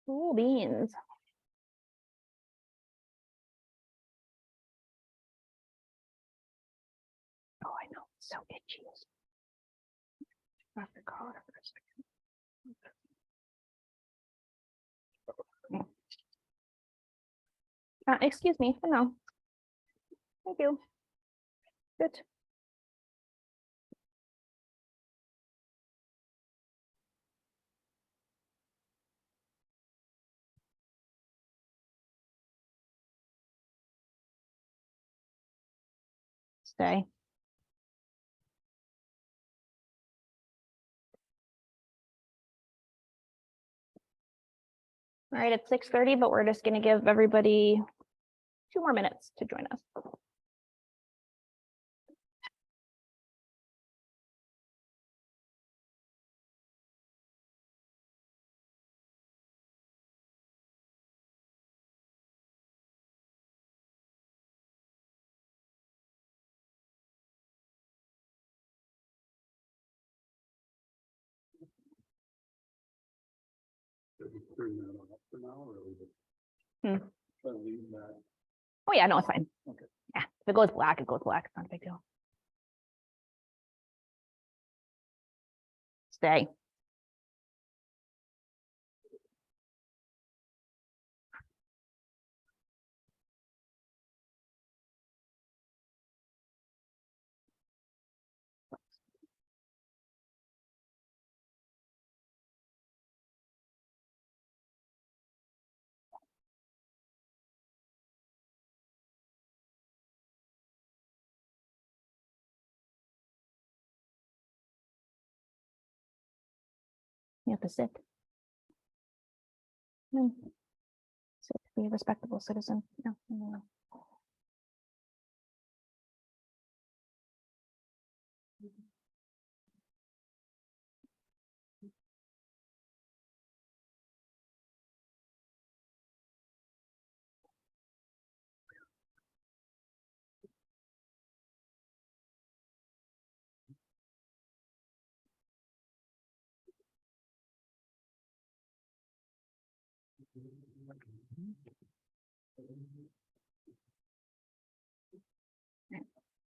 Cool beans. Oh, I know, it's so itchy. After collar for a second. Excuse me, no. Thank you. Good. Stay. All right, it's 6:30, but we're just going to give everybody 2 more minutes to join us. Oh yeah, no, it's fine. Okay. Yeah, if it goes black, it goes black. It's not a big deal. Stay. You have to sit. Sit, be a respectable citizen. No, no, no.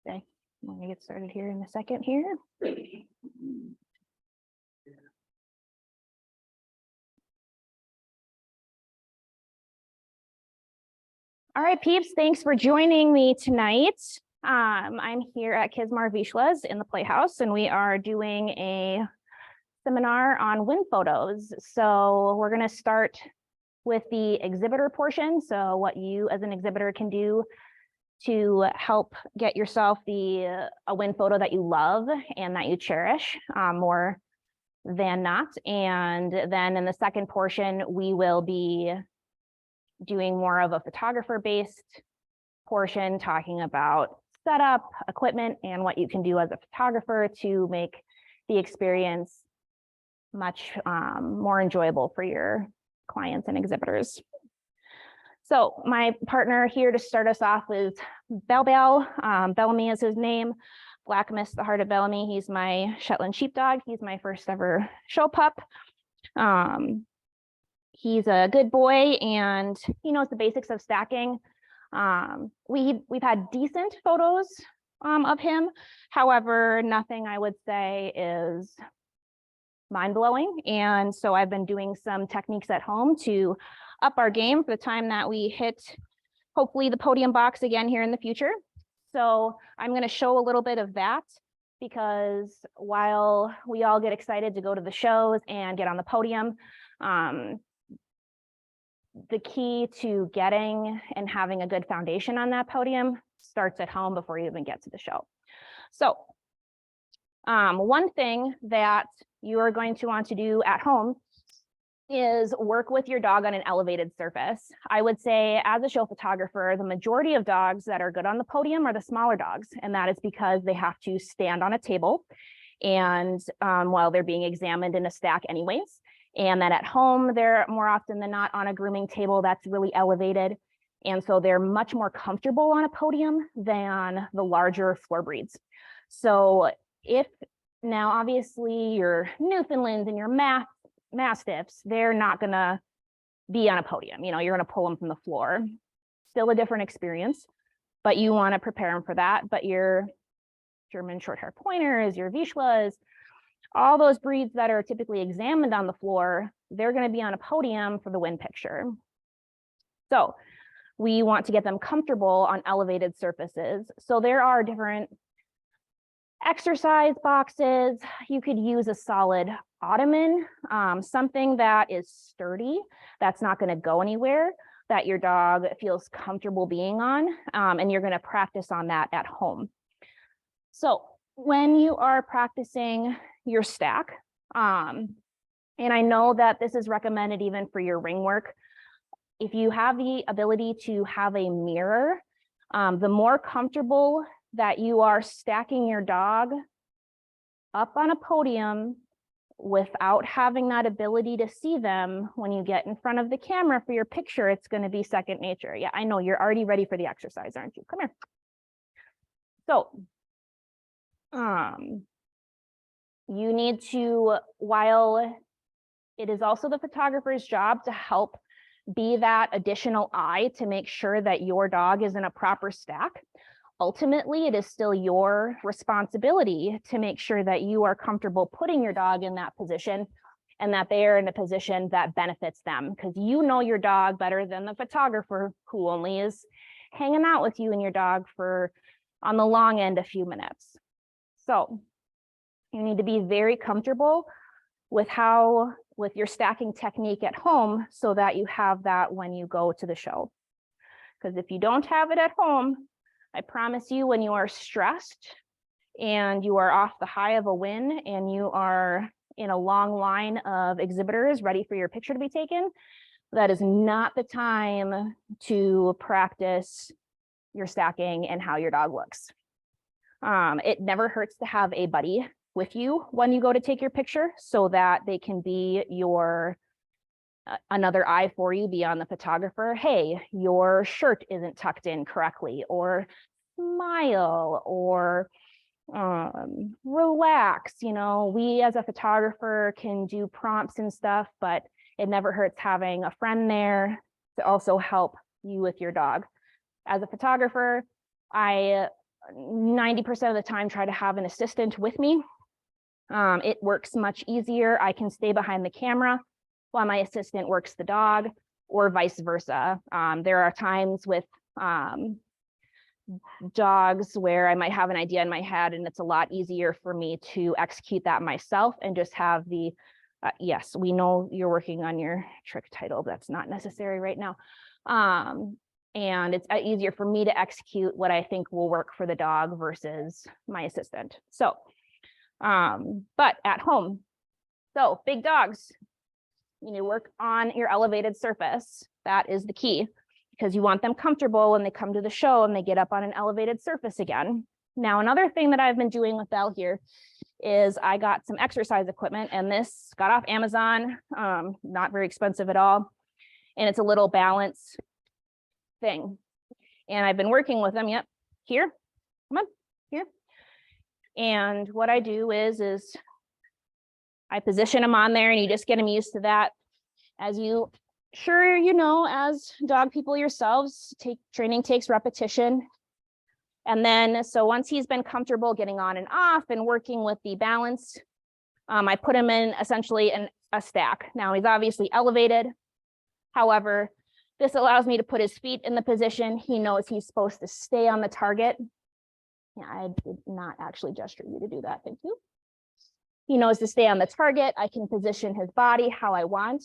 Okay, I'm going to get started here in a second here. All right, peeps, thanks for joining me tonight. I'm here at Kismar Vizslas in the Playhouse, and we are doing a seminar on wind photos. So we're going to start with the exhibitor portion. So what you as an exhibitor can do to help get yourself a wind photo that you love and that you cherish more than not. And then in the second portion, we will be doing more of a photographer-based portion, talking about setup, equipment, and what you can do as a photographer to make the experience much more enjoyable for your clients and exhibitors. So my partner here to start us off is Bell. Bellamy is his name. Black Mist, the Heart of Bellamy. He's my Shetland sheepdog. He's my first ever show pup. He's a good boy and he knows the basics of stacking. We've had decent photos of him. However, nothing I would say is mind-blowing. And so I've been doing some techniques at home to up our game for the time that we hit, hopefully, the podium box again here in the future. So I'm going to show a little bit of that, because while we all get excited to go to the shows and get on the podium, the key to getting and having a good foundation on that podium starts at home before you even get to the show. So one thing that you are going to want to do at home is work with your dog on an elevated surface. I would say as a show photographer, the majority of dogs that are good on the podium are the smaller dogs. And that is because they have to stand on a table and while they're being examined in a stack anyways. And then at home, they're more often than not on a grooming table that's really elevated. And so they're much more comfortable on a podium than the larger floor breeds. So if now, obviously, your Newfoundlands and your Mastiffs, they're not gonna be on a podium. You know, you're going to pull them from the floor. Still a different experience, but you want to prepare them for that. But your German Shorthair Pointers, your Vizslas, all those breeds that are typically examined on the floor, they're going to be on a podium for the win picture. So we want to get them comfortable on elevated surfaces. So there are different exercise boxes. You could use a solid ottoman, something that is sturdy, that's not going to go anywhere, that your dog feels comfortable being on, and you're going to practice on that at home. So when you are practicing your stack, and I know that this is recommended even for your ring work, if you have the ability to have a mirror, the more comfortable that you are stacking your dog up on a podium without having that ability to see them when you get in front of the camera for your picture, it's going to be second nature. Yeah, I know you're already ready for the exercise, aren't you? Come here. So, you need to, while it is also the photographer's job to help be that additional eye to make sure that your dog is in a proper stack, ultimately, it is still your responsibility to make sure that you are comfortable putting your dog in that position and that they are in a position that benefits them, because you know your dog better than the photographer, who only is hanging out with you and your dog for, on the long end, a few minutes. So you need to be very comfortable with your stacking technique at home so that you have that when you go to the show. Because if you don't have it at home, I promise you, when you are stressed and you are off the high of a win and you are in a long line of exhibitors ready for your picture to be taken, that is not the time to practice your stacking and how your dog looks. It never hurts to have a buddy with you when you go to take your picture so that they can be your another eye for you beyond the photographer. Hey, your shirt isn't tucked in correctly, or smile, or relax. You know, we as a photographer can do prompts and stuff, but it never hurts having a friend there to also help you with your dog. As a photographer, I 90% of the time try to have an assistant with me. It works much easier. I can stay behind the camera while my assistant works the dog, or vice versa. There are times with dogs where I might have an idea in my head and it's a lot easier for me to execute that myself and just have the, yes, we know you're working on your trick title. That's not necessary right now. And it's easier for me to execute what I think will work for the dog versus my assistant. So, but at home, so big dogs, you need to work on your elevated surface. That is the key, because you want them comfortable when they come to the show and they get up on an elevated surface again. Now, another thing that I've been doing with Belle here is I got some exercise equipment, and this got off Amazon, not very expensive at all. And it's a little balance thing. And I've been working with them, yep, here, come on, here. And what I do is I position them on there, and you just get them used to that. As you, sure, you know, as dog people yourselves, training takes repetition. And then, so once he's been comfortable getting on and off and working with the balance, I put him in essentially a stack. Now he's obviously elevated. However, this allows me to put his feet in the position. He knows he's supposed to stay on the target. Yeah, I did not actually gesture you to do that, thank you. He knows to stay on the target. I can position his body how I want.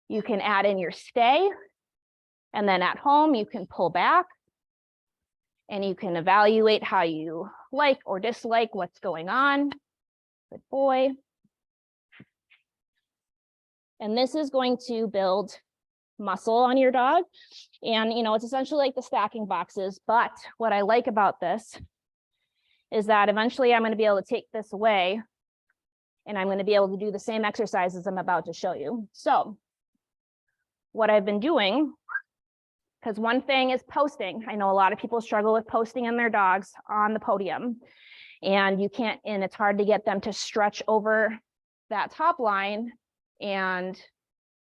You can add in your stay, and then at home you can pull back and you can evaluate how you like or dislike what's going on. Good boy. And this is going to build muscle on your dog. And, you know, it's essentially like the stacking boxes. But what I like about this is that eventually I'm going to be able to take this away and I'm going to be able to do the same exercises I'm about to show you. So what I've been doing, because one thing is posting. I know a lot of people struggle with posting in their dogs on the podium, and you can't, and it's hard to get them to stretch over that top line and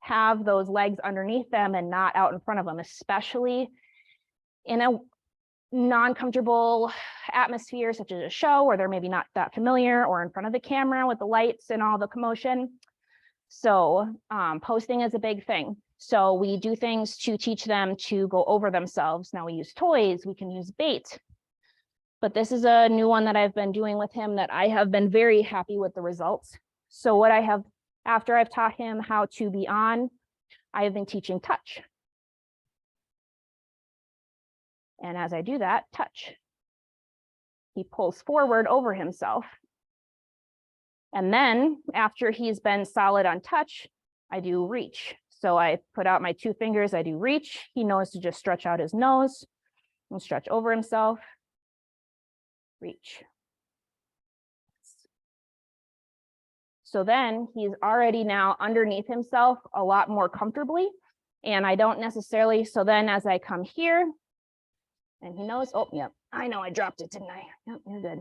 have those legs underneath them and not out in front of them, especially in a non-comfortable atmosphere such as a show where they're maybe not that familiar, or in front of the camera with the lights and all the commotion. So posting is a big thing. So we do things to teach them to go over themselves. Now we use toys, we can use bait, but this is a new one that I've been doing with him that I have been very happy with the results. So what I have, after I've taught him how to be on, I have been teaching touch. And as I do that, touch. He pulls forward over himself. And then after he's been solid on touch, I do reach. So I put out my 2 fingers, I do reach. He knows to just stretch out his nose and stretch over himself. Reach. So then he's already now underneath himself a lot more comfortably. And I don't necessarily, so then as I come here, and he knows, oh, yep, I know I dropped it, didn't I? Yep, you're good.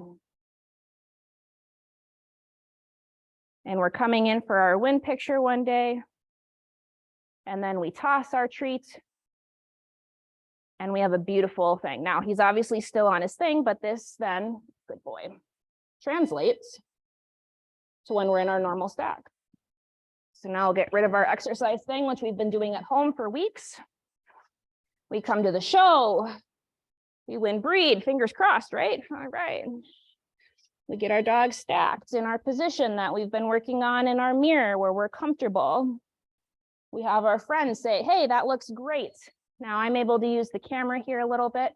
And we're coming in for our wind picture one day. And then we toss our treat. And we have a beautiful thing. Now he's obviously still on his thing, but this then, good boy, translates to when we're in our normal stack. So now we'll get rid of our exercise thing, which we've been doing at home for weeks. We come to the show. We win breed, fingers crossed, right? All right. We get our dog stacked in our position that we've been working on in our mirror where we're comfortable. We have our friends say, hey, that looks great. Now I'm able to use the camera here a little bit.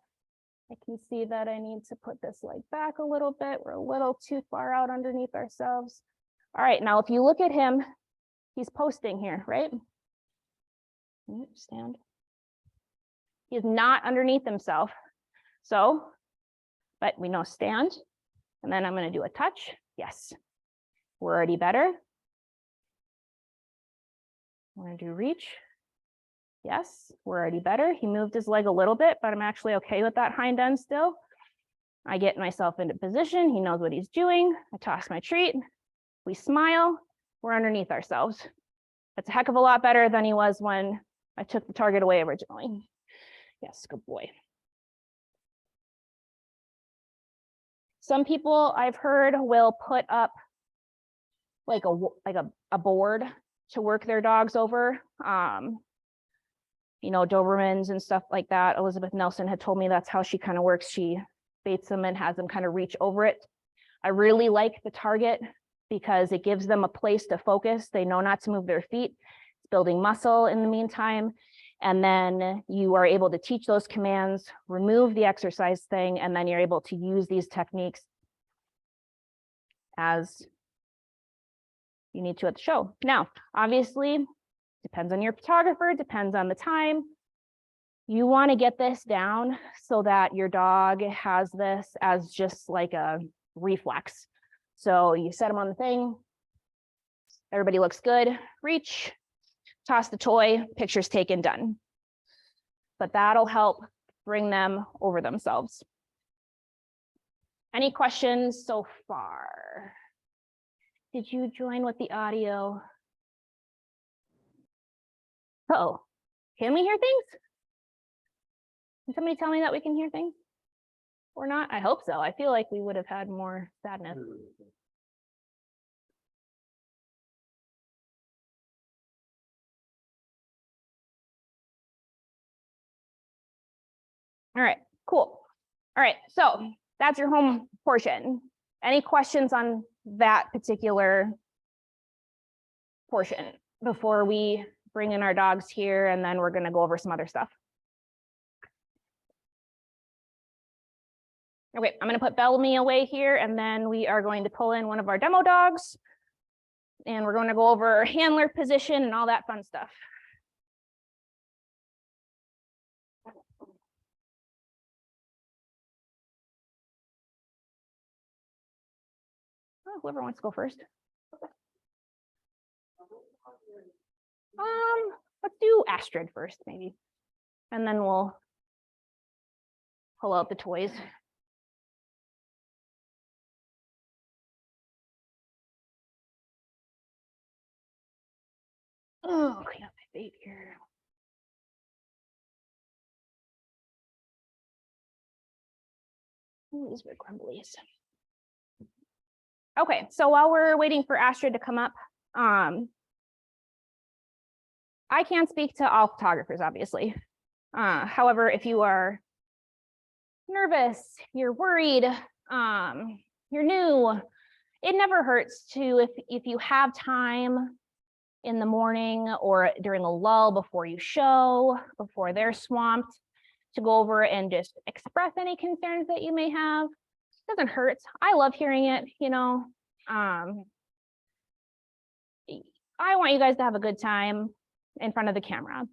I can see that I need to put this leg back a little bit. We're a little too far out underneath ourselves. All right, now if you look at him, he's posting here, right? Stand. He's not underneath himself. So, but we know stand, and then I'm going to do a touch. Yes, we're already better. I'm going to do reach. Yes, we're already better. He moved his leg a little bit, but I'm actually okay with that hind end still. I get myself into position. He knows what he's doing. I toss my treat. We smile. We're underneath ourselves. That's a heck of a lot better than he was when I took the target away originally. Yes, good boy. Some people I've heard will put up like a board to work their dogs over. You know, Dobermans and stuff like that. Elizabeth Nelson had told me that's how she kind of works. She baits them and has them kind of reach over it. I really like the target because it gives them a place to focus. They know not to move their feet. It's building muscle in the meantime. And then you are able to teach those commands, remove the exercise thing, and then you're able to use these techniques as you need to at the show. Now, obviously, depends on your photographer, depends on the time. You want to get this down so that your dog has this as just like a reflex. So you set them on the thing, everybody looks good, reach, toss the toy, pictures taken, done. But that'll help bring them over themselves. Any questions so far? Did you join with the audio? Uh-oh, can we hear things? Can somebody tell me that we can hear things? Or not? I hope so. I feel like we would have had more sadness. All right, cool. All right, so that's your home portion. Any questions on that particular portion before we bring in our dogs here, and then we're going to go over some other stuff? Okay, I'm going to put Bellamy away here, and then we are going to pull in one of our demo dogs, and we're going to go over handler position and all that fun stuff. Oh, whoever wants to go first. Let's do Astrid first, maybe, and then we'll pull out the toys. Oh, clean up my bait here. Ooh, these are crumblies. Okay, so while we're waiting for Astrid to come up, I can't speak to all photographers, obviously. However, if you are nervous, you're worried, you're new, it never hurts to, if you have time in the morning or during a lull before you show, before they're swamped, to go over and just express any concerns that you may have. It doesn't hurt. I love hearing it, you know. I want you guys to have a good time in front of the camera.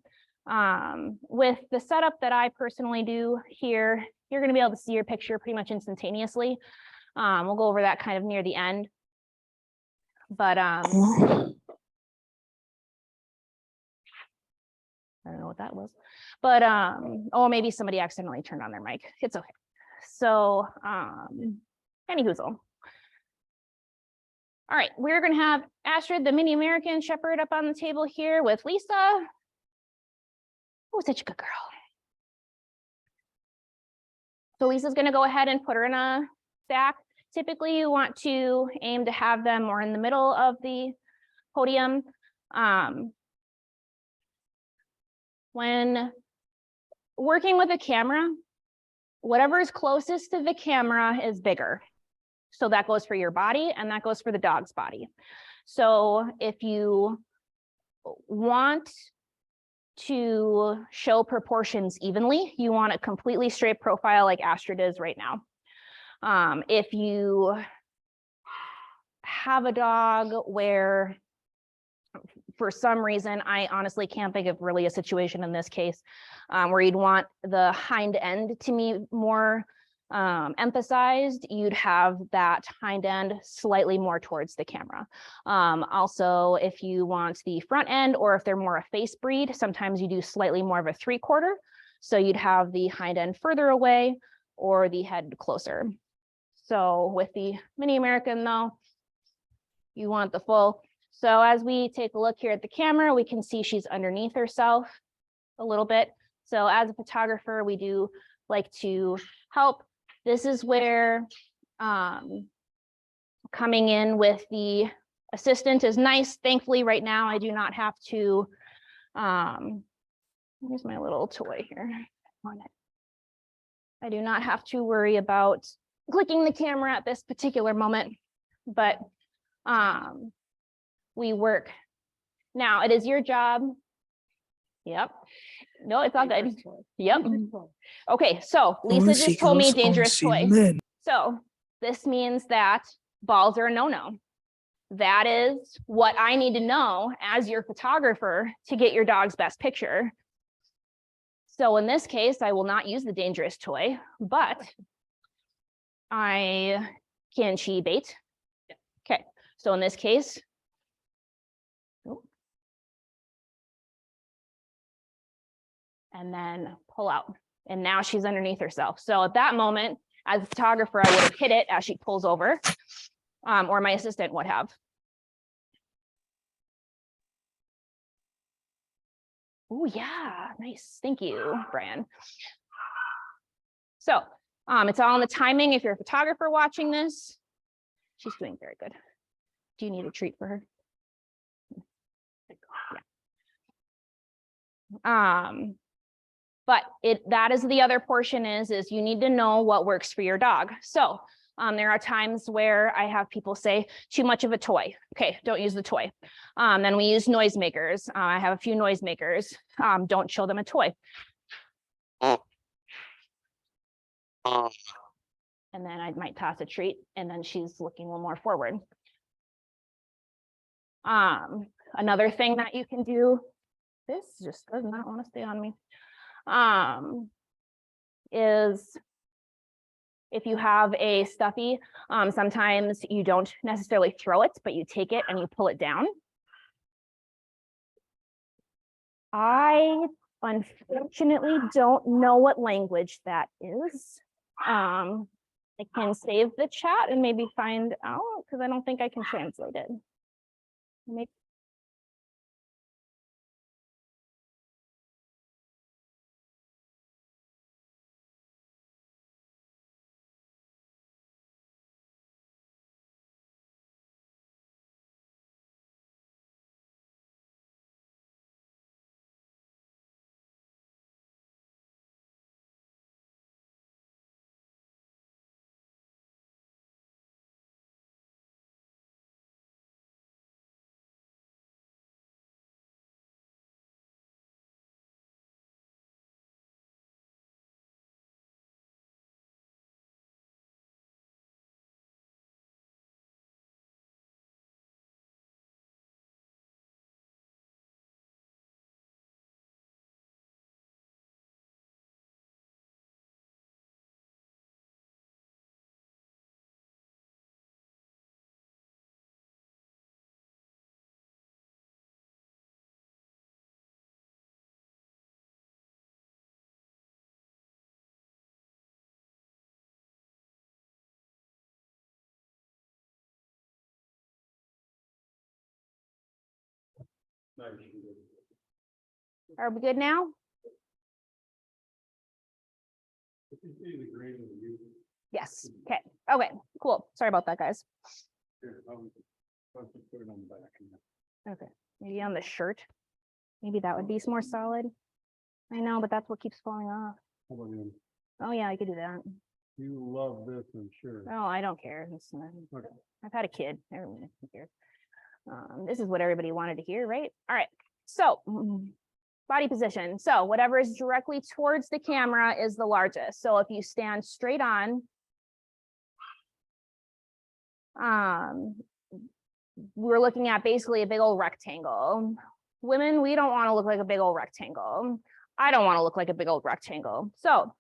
With the setup that I personally do here, you're going to be able to see your picture pretty much instantaneously. We'll go over that kind of near the end. But I don't know what that was. But oh, maybe somebody accidentally turned on their mic. It's okay. So any hoozle. All right, we're going to have Astrid, the mini American Shepherd, up on the table here with Lisa. Oh, such a good girl. So Lisa's going to go ahead and put her in a stack. Typically, you want to aim to have them more in the middle of the podium. When working with a camera, whatever is closest to the camera is bigger. So that goes for your body and that goes for the dog's body. So if you want to show proportions evenly, you want a completely straight profile like Astrid is right now. If you have a dog where for some reason, I honestly can't think of really a situation in this case where you'd want the hind end to be more emphasized, you'd have that hind end slightly more towards the camera. Also, if you want the front end, or if they're more a face breed, sometimes you do slightly more of a 3/4. So you'd have the hind end further away or the head closer. So with the mini American though, you want the full. So as we take a look here at the camera, we can see she's underneath herself a little bit. So as a photographer, we do like to help. This is where coming in with the assistant is nice. Thankfully, right now, I do not have to, here's my little toy here on it. I do not have to worry about clicking the camera at this particular moment, but we work. Now, it is your job. Yep. No, it's all good. Yep. Okay, so Lisa just told me dangerous toy. So this means that balls are a no-no. That is what I need to know as your photographer to get your dog's best picture. So in this case, I will not use the dangerous toy, but I can chi bait. Okay, so in this case, and then pull out. And now she's underneath herself. So at that moment, as a photographer, I would have hit it as she pulls over, or my assistant would have. Oh yeah, nice. Thank you, Brian. So it's all in the timing. If you're a photographer watching this, she's doing very good. Do you need a treat for her? Yeah. But that is the other portion is you need to know what works for your dog. So there are times where I have people say too much of a toy. Okay, don't use the toy. Then we use noisemakers. I have a few noisemakers. Don't show them a toy. And then I might toss a treat and then she's looking a little more forward. Another thing that you can do, this just does not want to stay on me. Is if you have a stuffy, sometimes you don't necessarily throw it, but you take it and you pull it down. I unfortunately don't know what language that is. I can save the chat and maybe find out because I don't think I can translate it. Maybe Are we good now? Yes. Okay. Okay, cool. Sorry about that, guys. Okay, maybe on the shirt. Maybe that would be more solid. I know, but that's what keeps falling off. Oh yeah, I could do that. You love this, I'm sure. Oh, I don't care. Okay. I've had a kid. Everyone cares. This is what everybody wanted to hear, right? All right. So body position. So whatever is directly towards the camera is the largest. So if you stand straight on, we're looking at basically a big old rectangle. Women, we don't want to look like a big old rectangle. I don't want to look like a big old rectangle. So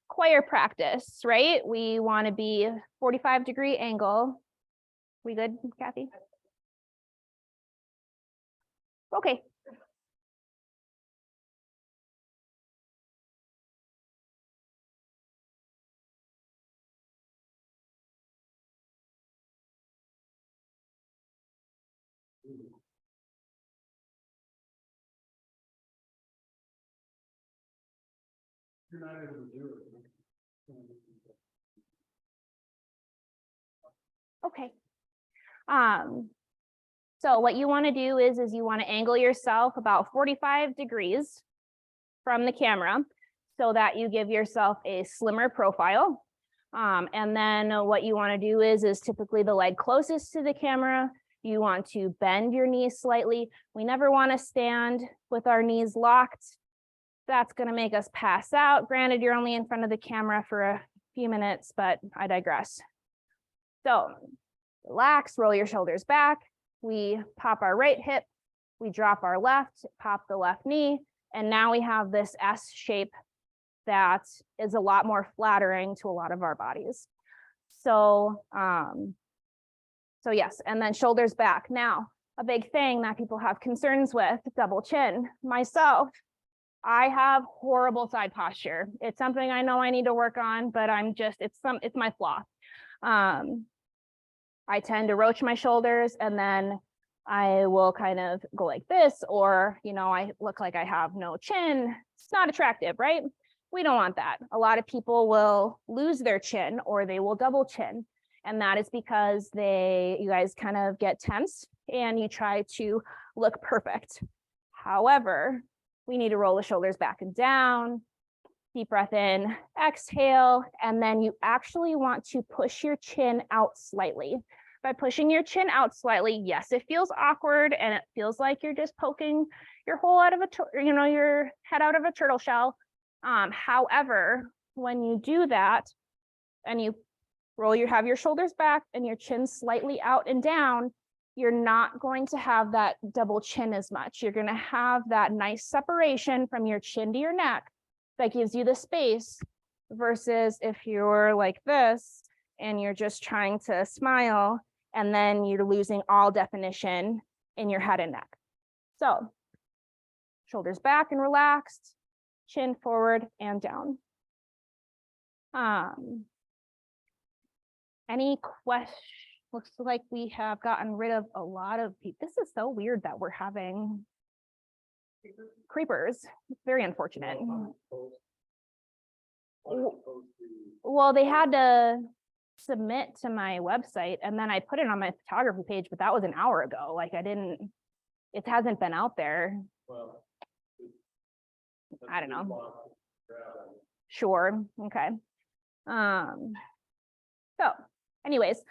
choir practice, right? We want to be 45-degree angle. We good, Kathy? Okay. You're not able to do it. Okay. So what you want to do is you want to angle yourself about 45 degrees from the camera so that you give yourself a slimmer profile. And then what you want to do is typically the leg closest to the camera. You want to bend your knees slightly. We never want to stand with our knees locked. That's going to make us pass out. Granted, you're only in front of the camera for a few minutes, but I digress. So relax, roll your shoulders back. We pop our right hip, we drop our left, pop the left knee, and now we have this S shape that is a lot more flattering to a lot of our bodies. So, so yes, and then shoulders back. Now, a big thing that people have concerns with, double chin. Myself, I have horrible side posture. It's something I know I need to work on, but it's my flaw. I tend to roach my shoulders and then I will kind of go like this, or, I look like I have no chin. It's not attractive, right? We don't want that. A lot of people will lose their chin or they will double chin. And that is because you guys kind of get tense and you try to look perfect. However, we need to roll the shoulders back and down, deep breath in, exhale, and then you actually want to push your chin out slightly. By pushing your chin out slightly, yes, it feels awkward and it feels like you're just poking your hole out of your head out of a turtle shell. However, when you do that and you have your shoulders back and your chin slightly out and down, you're not going to have that double chin as much. You're going to have that nice separation from your chin to your neck that gives you the space, versus if you're like this and you're just trying to smile and then you're losing all definition in your head and neck. So shoulders back and relaxed, chin forward and down. Any questions? Looks like we have gotten rid of a lot of people. This is so weird that we're having creepers. It's very unfortunate. Well, they had to submit to my website and then I put it on my photography page, but that was an hour ago. Like it hasn't been out there. Well, I don't know. Sure. Okay. So anyways,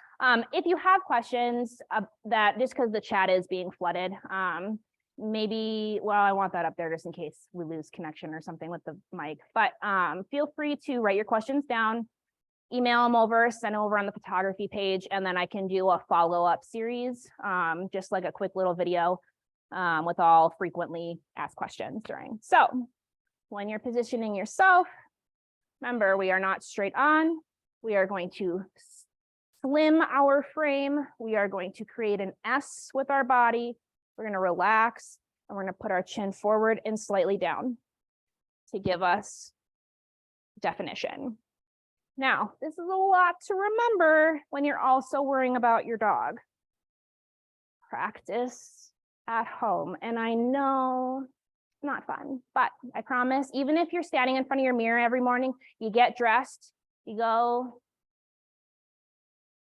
if you have questions that just because the chat is being flooded, maybe, well, I want that up there just in case we lose connection or something with the mic, but feel free to write your questions down, email them over, send them over on the photography page, and then I can do a follow-up series, just like a quick little video with all frequently asked questions during. So when you're positioning yourself, remember, we are not straight on. We are going to slim our frame. We are going to create an S with our body. We're going to relax and we're going to put our chin forward and slightly down to give us definition. Now, this is a lot to remember when you're also worrying about your dog. Practice at home. And I know it's not fun, but I promise, even if you're standing in front of your mirror every morning, you get dressed, you go,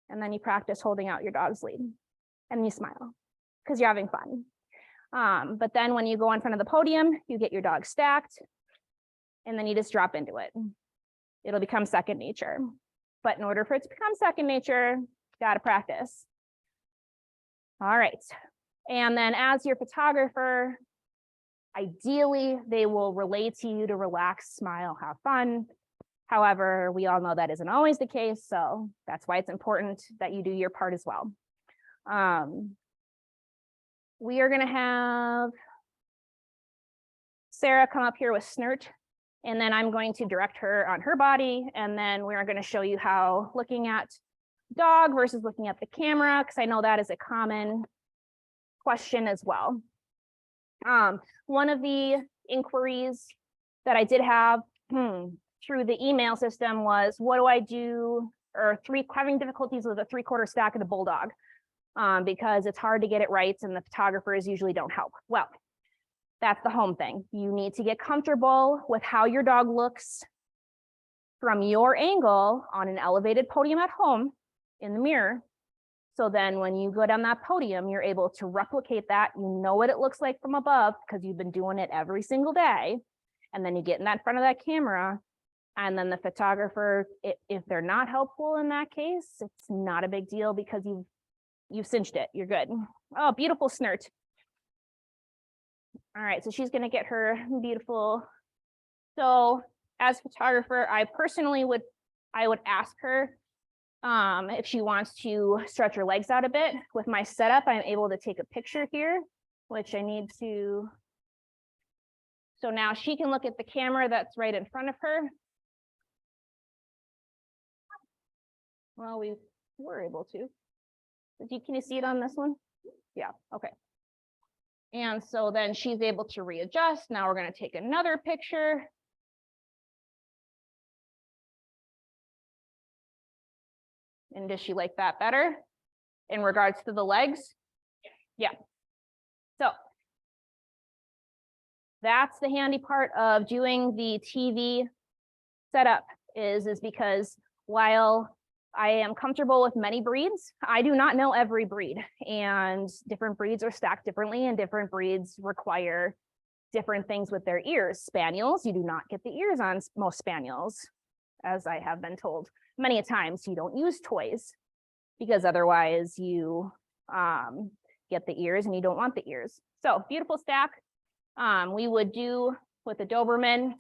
and then you practice holding out your dog's lead and you smile because you're having fun. But then when you go in front of the podium, you get your dog stacked and then you just drop into it. It'll become second nature. But in order for it to become second nature, you got to practice. All right. And then as your photographer, ideally, they will relay to you to relax, smile, have fun. However, we all know that isn't always the case. So that's why it's important that you do your part as well. We are going to have Sarah come up here with Snert, and then I'm going to direct her on her body. And then we're going to show you how looking at dog versus looking at the camera, because I know that is a common question as well. One of the inquiries that I did have through the email system was, what do I do, or having difficulties with a 3/4 stack of the bulldog, because it's hard to get it right and the photographers usually don't help. Well, that's the home thing. You need to get comfortable with how your dog looks from your angle on an elevated podium at home in the mirror. So then when you go down that podium, you're able to replicate that. You know what it looks like from above because you've been doing it every single day. And then you get in that front of that camera, and then the photographer, if they're not helpful in that case, it's not a big deal because you've cinched it. You're good. Oh, beautiful Snert. All right, so she's going to get her beautiful. So as photographer, I personally would ask her if she wants to stretch her legs out a bit. With my setup, I'm able to take a picture here, which I need to. So now she can look at the camera that's right in front of her. Well, we were able to. Can you see it on this one? Yeah, okay. And so then she's able to readjust. Now we're going to take another picture. And does she like that better in regards to the legs? Yeah. So that's the handy part of doing the TV setup is because while I am comfortable with many breeds, I do not know every breed, and different breeds are stacked differently and different breeds require different things with their ears. Spaniels, you do not get the ears on most spaniels, as I have been told many a times. You don't use toys because otherwise you get the ears and you don't want the ears. So beautiful stack. We would do with the Doberman,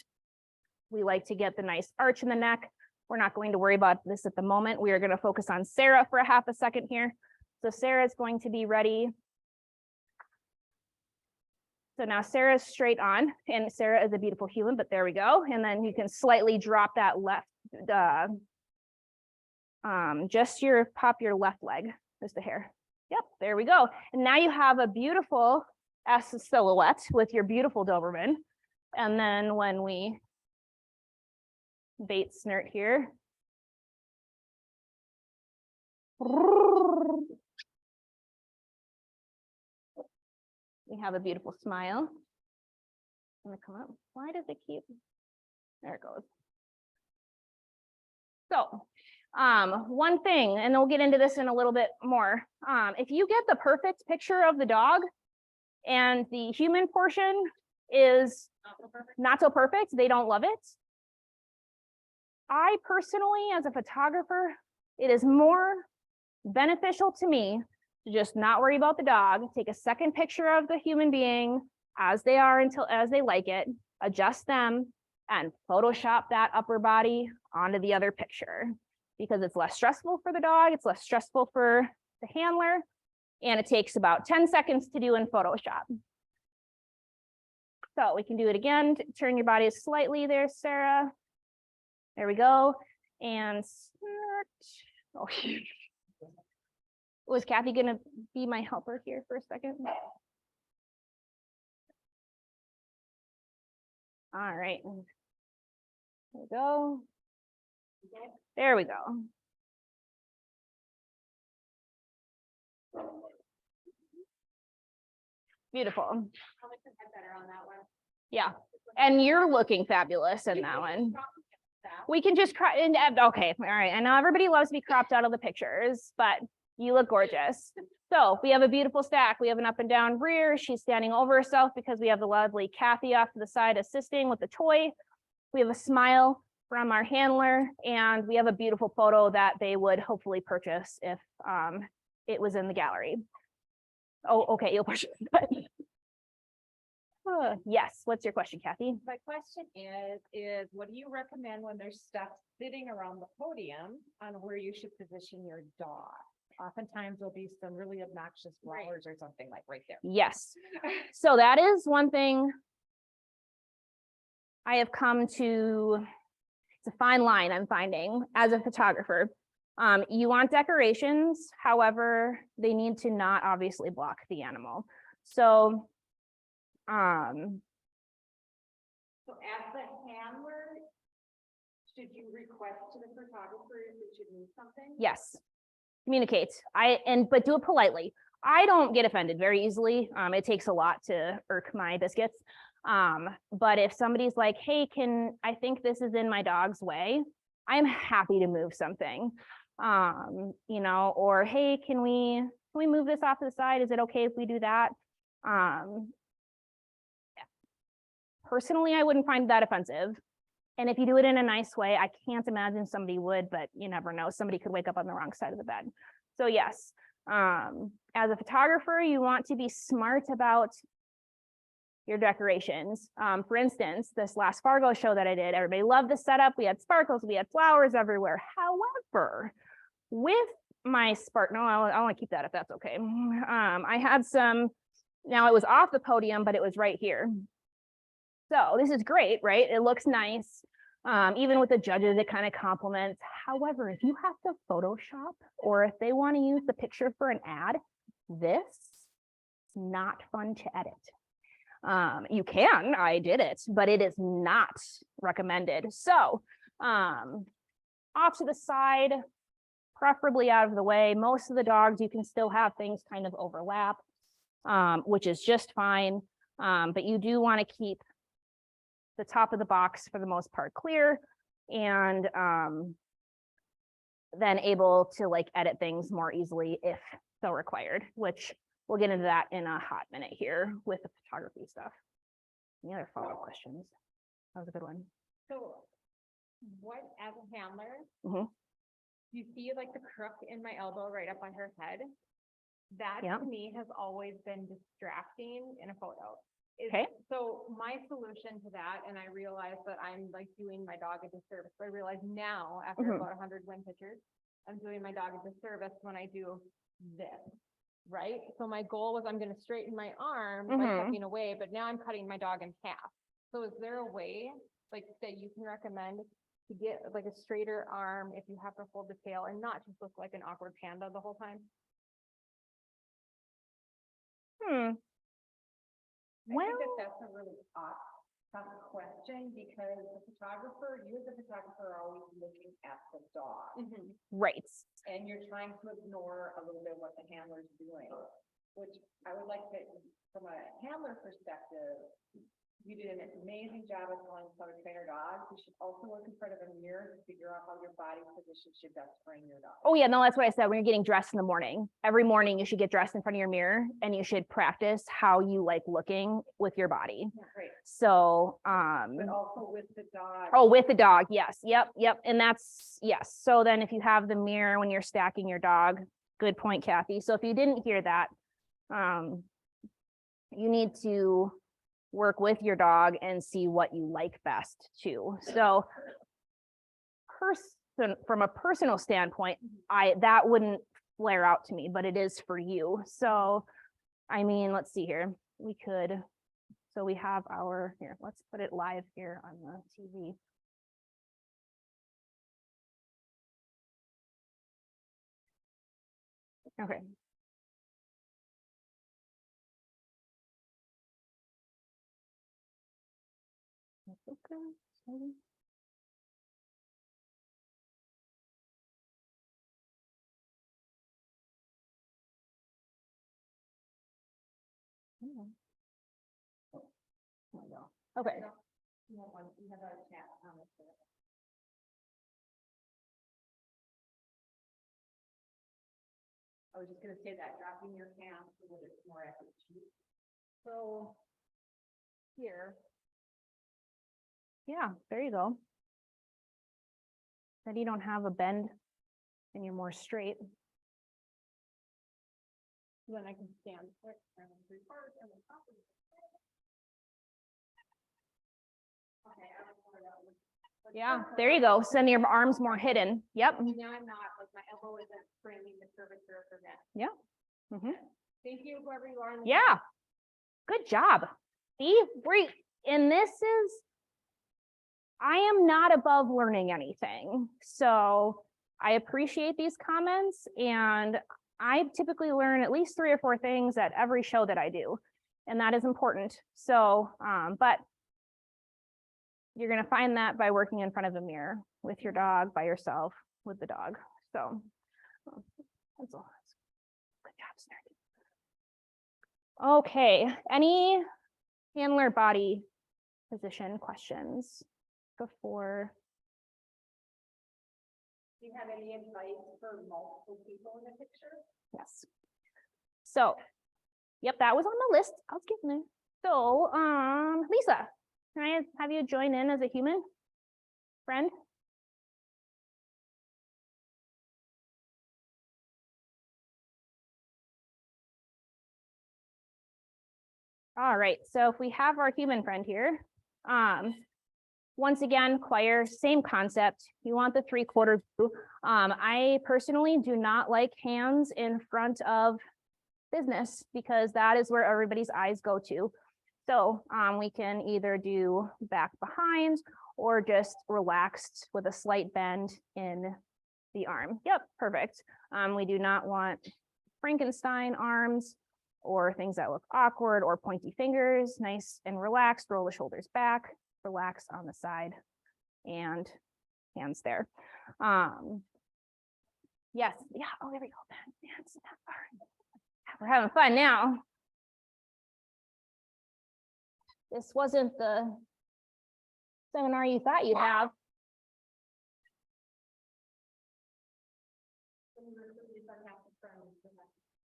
we like to get the nice arch in the neck. We're not going to worry about this at the moment. We are going to focus on Sarah for a half a second here. So Sarah is going to be ready. So now Sarah's straight on, and Sarah is a beautiful human, but there we go. And then you can slightly drop that left, pop your left leg, just a hair. Yep, there we go. And now you have a beautiful S silhouette with your beautiful Doberman. And then when we bait Snert here. We have a beautiful smile. I'm gonna come up. Why does it keep? There it goes. So one thing, and we'll get into this in a little bit more. If you get the perfect picture of the dog and the human portion is not so perfect, they don't love it. I personally, as a photographer, it is more beneficial to me to just not worry about the dog, take a second picture of the human being as they are as they like it, adjust them, and Photoshop that upper body onto the other picture because it's less stressful for the dog, it's less stressful for the handler, and it takes about 10 seconds to do in Photoshop. So we can do it again. Turn your body slightly there, Sarah. There we go. And oh, was Kathy going to be my helper here for a second? All right. There we go. There we go. Beautiful. Yeah, and you're looking fabulous in that one. We can just cry and okay, all right. I know everybody loves to be cropped out of the pictures, but you look gorgeous. So we have a beautiful stack. We have an up and down rear. She's standing over herself because we have the lovely Kathy off to the side assisting with the toy. We have a smile from our handler, and we have a beautiful photo that they would hopefully purchase if it was in the gallery. Oh, okay, you'll purchase it. Yes, what's your question, Kathy? My question is what do you recommend when there's stuff sitting around the podium on where you should position your dog? Oftentimes there'll be some really obnoxious flowers or something like right there. Yes. So that is one thing I have come to, it's a fine line I'm finding as a photographer. You want decorations, however, they need to not obviously block the animal. So So as the handler, should you request to the photographer if they should move something? yes, communicate. But do it politely. I don't get offended very easily. It takes a lot to irk my biscuits. But if somebody's like, hey, I think this is in my dog's way, I'm happy to move something. You know, or hey, can we move this off to the side? Is it okay if we do that? Personally, I wouldn't find that offensive. And if you do it in a nice way, I can't imagine somebody would, but you never know. Somebody could wake up on the wrong side of the bed. So yes, as a photographer, you want to be smart about your decorations. For instance, this last Fargo show that I did, everybody loved the setup. We had sparkles, we had flowers everywhere. However, with my no, I want to keep that if that's okay. I had some, now it was off the podium, but it was right here. So this is great, right? It looks nice. Even with the judges, it kind of complements. However, if you have to Photoshop or if they want to use the picture for an ad, this is not fun to edit. You can, I did it, but it is not recommended. So off to the side, preferably out of the way. Most of the dogs, you can still have things kind of overlap, which is just fine. But you do want to keep the top of the box for the most part clear, and then able to like edit things more easily if so required, which we'll get into that in a hot minute here with the photography stuff. Any other follow-up questions? That was a good one. So what, as a handler, Mhm. you see like the crook in my elbow right up on her head? That Yeah. to me has always been distracting in a photo. Okay. So my solution to that, and I realize that I'm like doing my dog a disservice, but I realize now after Mhm. about 100 win pictures, I'm doing my dog a disservice when I do this, right? So my goal was I'm gonna straighten my arm by Mhm. tucking away, but now I'm cutting my dog in half. So is there a way like that you can recommend to get like a straighter arm if you have to hold the tail and not just look like an awkward panda the whole time? I Well, think that that's a really tough question because the photographer, you as a photographer are always looking at the dog. right. And you're trying to ignore a little bit what the handler's doing, which I would like to, from a handler perspective, you did an amazing job of telling how to train your dog. You should also look in front of a mirror to figure out how your body position should best train your dog. Oh yeah, no, that's what I said. When you're getting dressed in the morning, every morning you should get dressed in front of your mirror and you should practice how you like looking with your body. Yeah, great. So, But also with the dog. oh, with the dog, yes, yep. And that's, yes. So then if you have the mirror when you're stacking your dog, good point, Kathy. So if you didn't hear that, you need to work with your dog and see what you like best too. So from a personal standpoint, that wouldn't flare out to me, but it is for you. So, I mean, let's see here. So we have here, let's put it live here on the TV. Okay. That's okay. Okay. You have one, you have a chat on this. I was just gonna say that, dropping your hand so that it's more at the cheek. So here, Yeah, there you go. Then you don't have a bend and you're more straight. then I can stand quick and reverse and then top of it. Okay, I don't know that one. But Yeah, perfect. there you go. Send your arms more hidden. Yep. And now I'm not, like my elbow isn't framing the curvature for that. Mhm. Thank you, whoever you are. in the Yeah. Good job. See, and this is, I am not above learning anything. So I appreciate these comments, and I typically learn at least 3 or 4 things at every show that I do. And that is important. So, but you're going to find that by working in front of a mirror with your dog, by yourself, with the dog. So that's all. Good job, Snarky. Okay, any handler body position questions before? Do you have any advice for multiple people in the picture? Yes. So, yep, that was on the list. I was getting there. So, Lisa, can I have you join in as a human friend? All right, so if we have our human friend here, once again, choir, same concept. You want the 3/4 view. I personally do not like hands in front of business because that is where everybody's eyes go to. So we can either do back behind or just relaxed with a slight bend in the arm. Yep, perfect. We do not want Frankenstein arms or things that look awkward or pointy fingers. Nice and relaxed, roll the shoulders back, relax on the side, and hands there. Yes, yeah, oh, there we go. Hands. All right. We're having fun now. This wasn't the seminar you thought you'd have.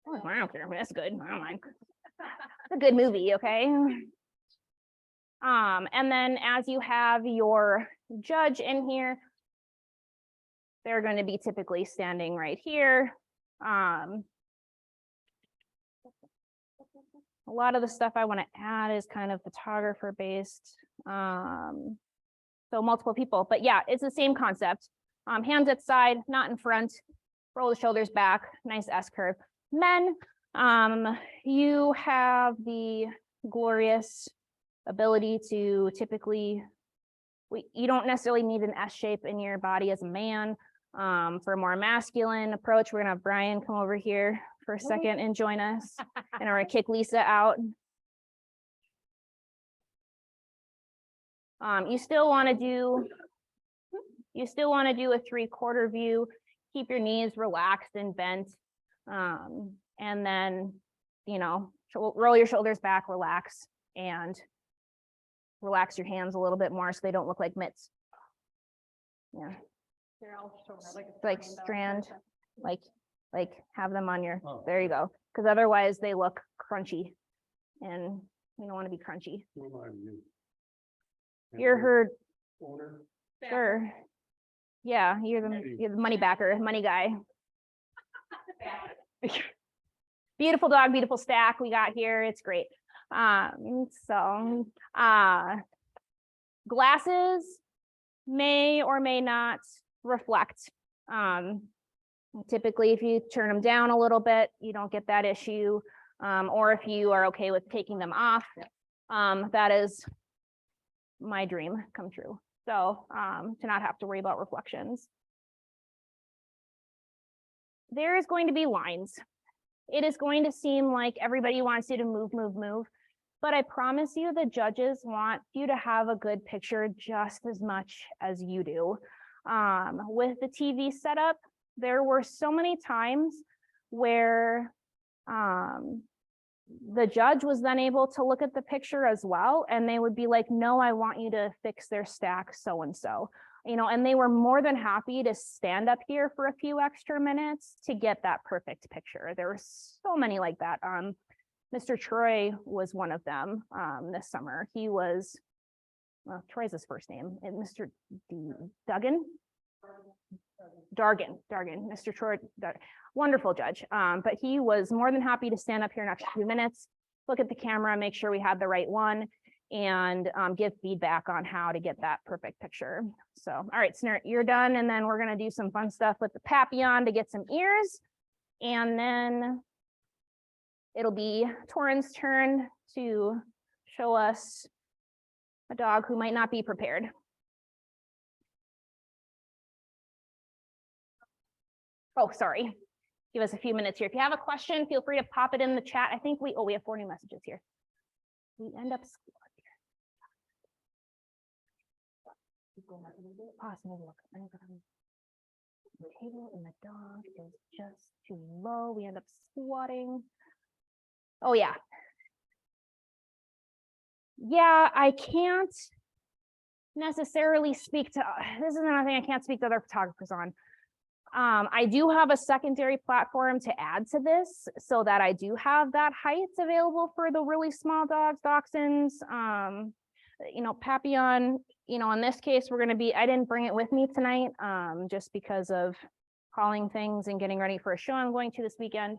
Oh, I don't care. That's good. I don't mind. It's a good movie, okay? And then as you have your judge in here, they're going to be typically standing right here. A lot of the stuff I want to add is kind of photographer based. So multiple people, but yeah, it's the same concept. Hands at side, not in front, roll the shoulders back, nice S curve. Men, you have the glorious ability to typically, you don't necessarily need an S shape in your body as a man. For a more masculine approach, we're gonna have Brian come over here for a second and join us, and we're gonna kick Lisa out. You still want to do a 3/4 view, keep your knees relaxed and bent. And then, you know, roll your shoulders back, relax, and relax your hands a little bit more so they don't look like mitts. Yeah. They're all shown Like strand, like have them on your, Oh. there you go. Because otherwise they look crunchy and you don't want to be crunchy. Who am I to you? You're her, Owner? sure. Yeah, you're the money backer, money guy. Beautiful dog, beautiful stack we got here. It's great. Glasses may or may not reflect. Typically, if you turn them down a little bit, you don't get that issue. Or if you are okay with taking them off, that is my dream come true. So to not have to worry about reflections. There is going to be lines. It is going to seem like everybody wants you to move, move, move. But I promise you the judges want you to have a good picture just as much as you do. With the TV setup, there were so many times where the judge was then able to look at the picture as well, and they would be like, no, I want you to fix their stack so-and-so. You know, and they were more than happy to stand up here for a few extra minutes to get that perfect picture. There were so many like that. Mr. Troy was one of them this summer. He was, well, Troy's his first name, and Mr. Dargan, Mr. Troy, wonderful judge. But he was more than happy to stand up here in a few minutes, look at the camera, make sure we had the right one, and give feedback on how to get that perfect picture. So, all right, Snert, you're done. And then we're gonna do some fun stuff with the Papillon to get some ears. And then it'll be Torrin's turn to show us a dog who might not be prepared. Oh, sorry. Give us a few minutes here. If you have a question, feel free to pop it in the chat. I think we have 4 new messages here. We end up pause and look. The table and the dog is just too low. We end up squatting. Oh yeah. Yeah, I can't necessarily speak to, this is another thing I can't speak to other photographers on. I do have a secondary platform to add to this so that I do have that height available for the really small dogs, dachshunds, you know, Papillon, you know, in this case, we're going to be, I didn't bring it with me tonight, just because of calling things and getting ready for a show I'm going to this weekend.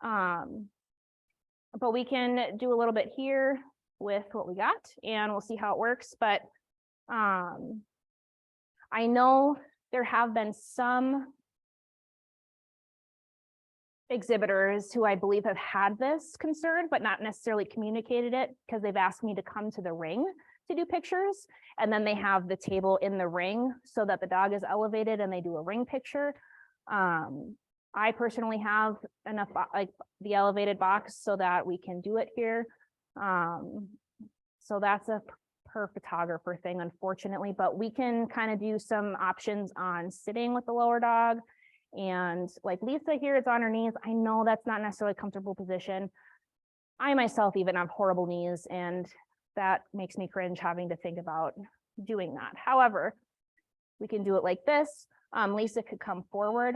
But we can do a little bit here with what we got and we'll see how it works. But I know there have been some exhibitors who I believe have had this concern, but not necessarily communicated it because they've asked me to come to the ring to do pictures. And then they have the table in the ring so that the dog is elevated and they do a ring picture. I personally have enough, like the elevated box so that we can do it here. So that's a per photographer thing, unfortunately, but we can kind of do some options on sitting with the lower dog. And like Lisa here is on her knees. I know that's not necessarily a comfortable position. I myself even have horrible knees and that makes me cringe having to think about doing that. However, we can do it like this. Lisa could come forward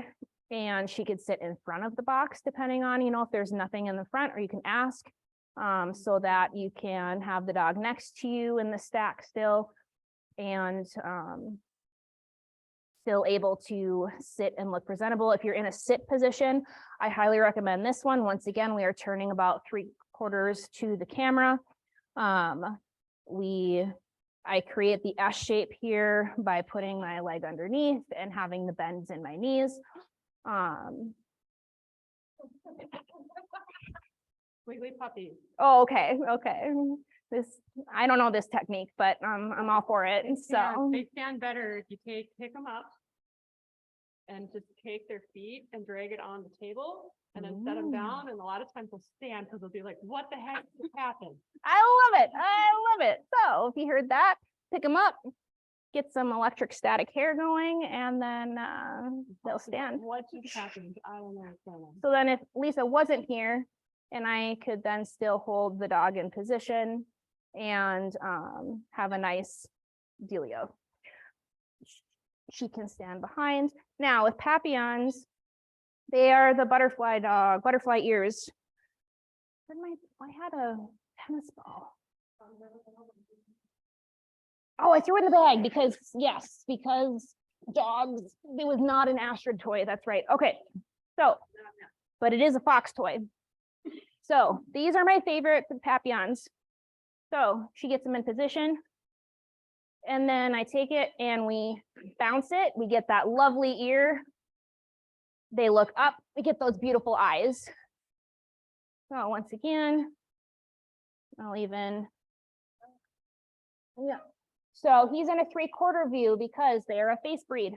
and she could sit in front of the box depending on, you know, if there's nothing in the front, or you can ask so that you can have the dog next to you in the stack still and still able to sit and look presentable. If you're in a sit position, I highly recommend this one. Once again, we are turning about 3/4 to the camera. I create the S shape here by putting my leg underneath and having the bends in my knees. Wiggly puppy. Oh, okay. This, I don't know this technique, but I'm all for it. So They stand better if you pick them up and just take their feet and drag it on the table and then set them down. And a lot of times they'll stand because they'll be like, what the heck just happened? I love it. I love it. So if you heard that, pick them up, get some electric static hair going, and then they'll stand. What just happened? I don't know what's going on. So then if Lisa wasn't here, and I could then still hold the dog in position and have a nice dealio. She can stand behind. Now with Papillons, they are the butterfly dog, butterfly ears. I had a tennis ball. Oh, I threw it in the bag because, yes, because dogs, it was not an Astrid toy. That's right. Okay, so, but it is a Fox toy. So these are my favorite Papillons. So she gets them in position. And then I take it and we bounce it. We get that lovely ear. They look up, we get those beautiful eyes. So once again, I'll even, yeah. So he's in a 3/4 view because they are a face breed.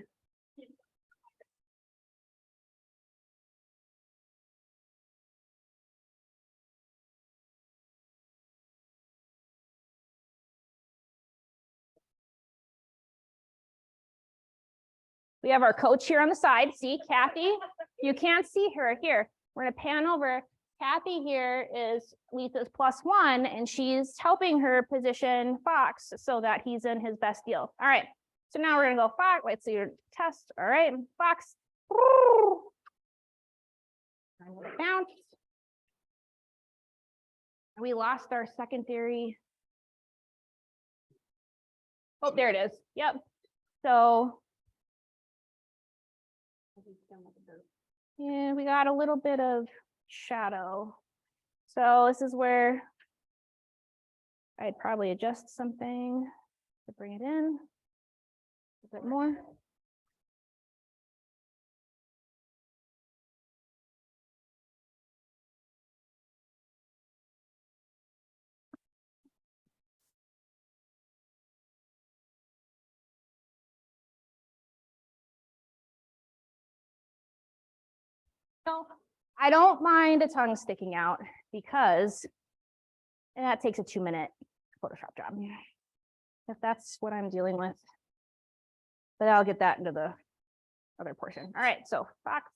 We have our coach here on the side. See, Kathy, you can't see her here. We're gonna pan over. Kathy here is Lisa's +1, and she's helping her position Fox so that he's in his best deal. All right, so now we're gonna go Fox. Let's see your test. All right, Fox. Bounce. We lost our secondary. Oh, there it is. Yep. So yeah, we got a little bit of shadow. So this is where I'd probably adjust something to bring it in a bit more. So I don't mind a tongue sticking out because and that takes a 2-minute Photoshop job. If that's what I'm dealing with. But I'll get that into the other portion. All right, so Fox.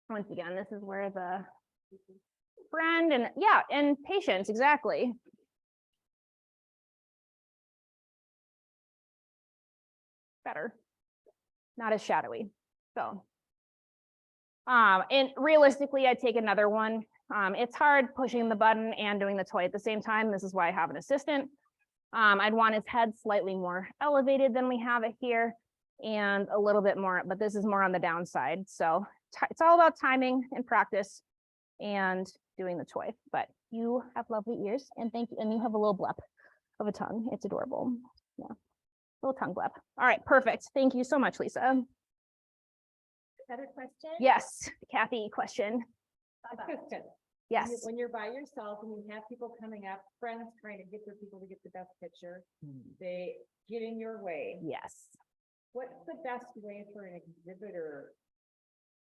Once again, this is where the friend and yeah, and patience, exactly. Better, not as shadowy. So, and realistically, I'd take another one. It's hard pushing the button and doing the toy at the same time. This is why I have an assistant. I'd want his head slightly more elevated than we have it here and a little bit more, but this is more on the downside. So it's all about timing and practice and doing the toy, but you have lovely ears and thank you. And you have a little blep of a tongue. It's adorable. Yeah, little tongue blep. All right, perfect. Thank you so much, Lisa. Another question? Yes, Kathy, question. Kristen, Yes. when you're by yourself and you have people coming up, friends trying to get their people to get the best picture, they get in your way. Yes. What's the best way for an exhibitor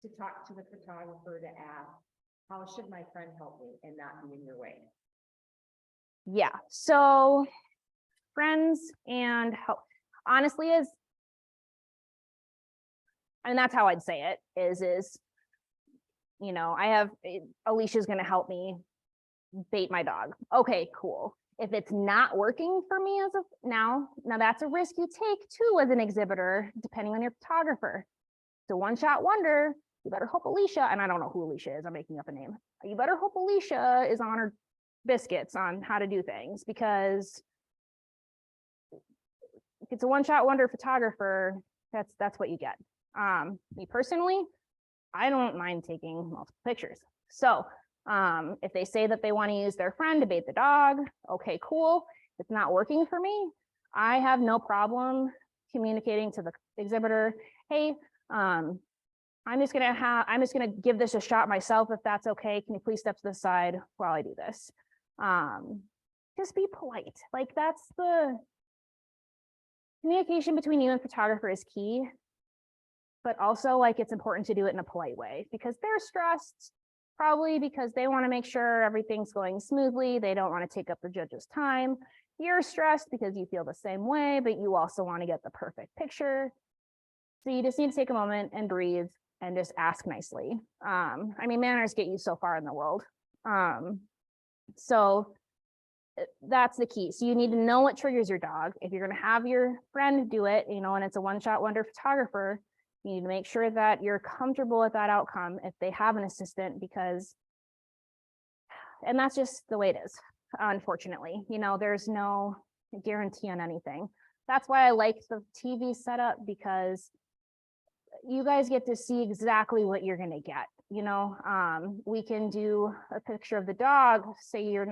to talk to the photographer to ask, how should my friend help me and not be in your way? Yeah. So friends and help, honestly, is, and that's how I'd say it is, you know, I have, Alicia's going to help me bait my dog. Okay, cool. If it's not working for me as of now that's a risk you take too as an exhibitor, depending on your photographer. It's a one-shot wonder. You better hope Alicia, and I don't know who Alicia is, I'm making up a name. You better hope Alicia is on her biscuits on how to do things, because if it's a one-shot wonder photographer, that's what you get. Me personally, I don't mind taking multiple pictures. So if they say that they want to use their friend to bait the dog, okay, cool. If it's not working for me, I have no problem communicating to the exhibitor, hey, I'm just gonna give this a shot myself if that's okay. Can you please step to the side while I do this? Just be polite. Like, that's the communication between you and photographer is key. But also, like, it's important to do it in a polite way because they're stressed, probably because they want to make sure everything's going smoothly. They don't want to take up the judge's time. You're stressed because you feel the same way, but you also want to get the perfect picture. So you just need to take a moment and breathe and just ask nicely. I mean, manners get you so far in the world. So that's the key. So you need to know what triggers your dog. If you're going to have your friend do it, you know, and it's a one-shot wonder photographer, you need to make sure that you're comfortable with that outcome if they have an assistant, because, and that's just the way it is, unfortunately. You know, there's no guarantee on anything. That's why I like the TV setup, because you guys get to see exactly what you're going to get. You know, we can do a picture of the dog, say you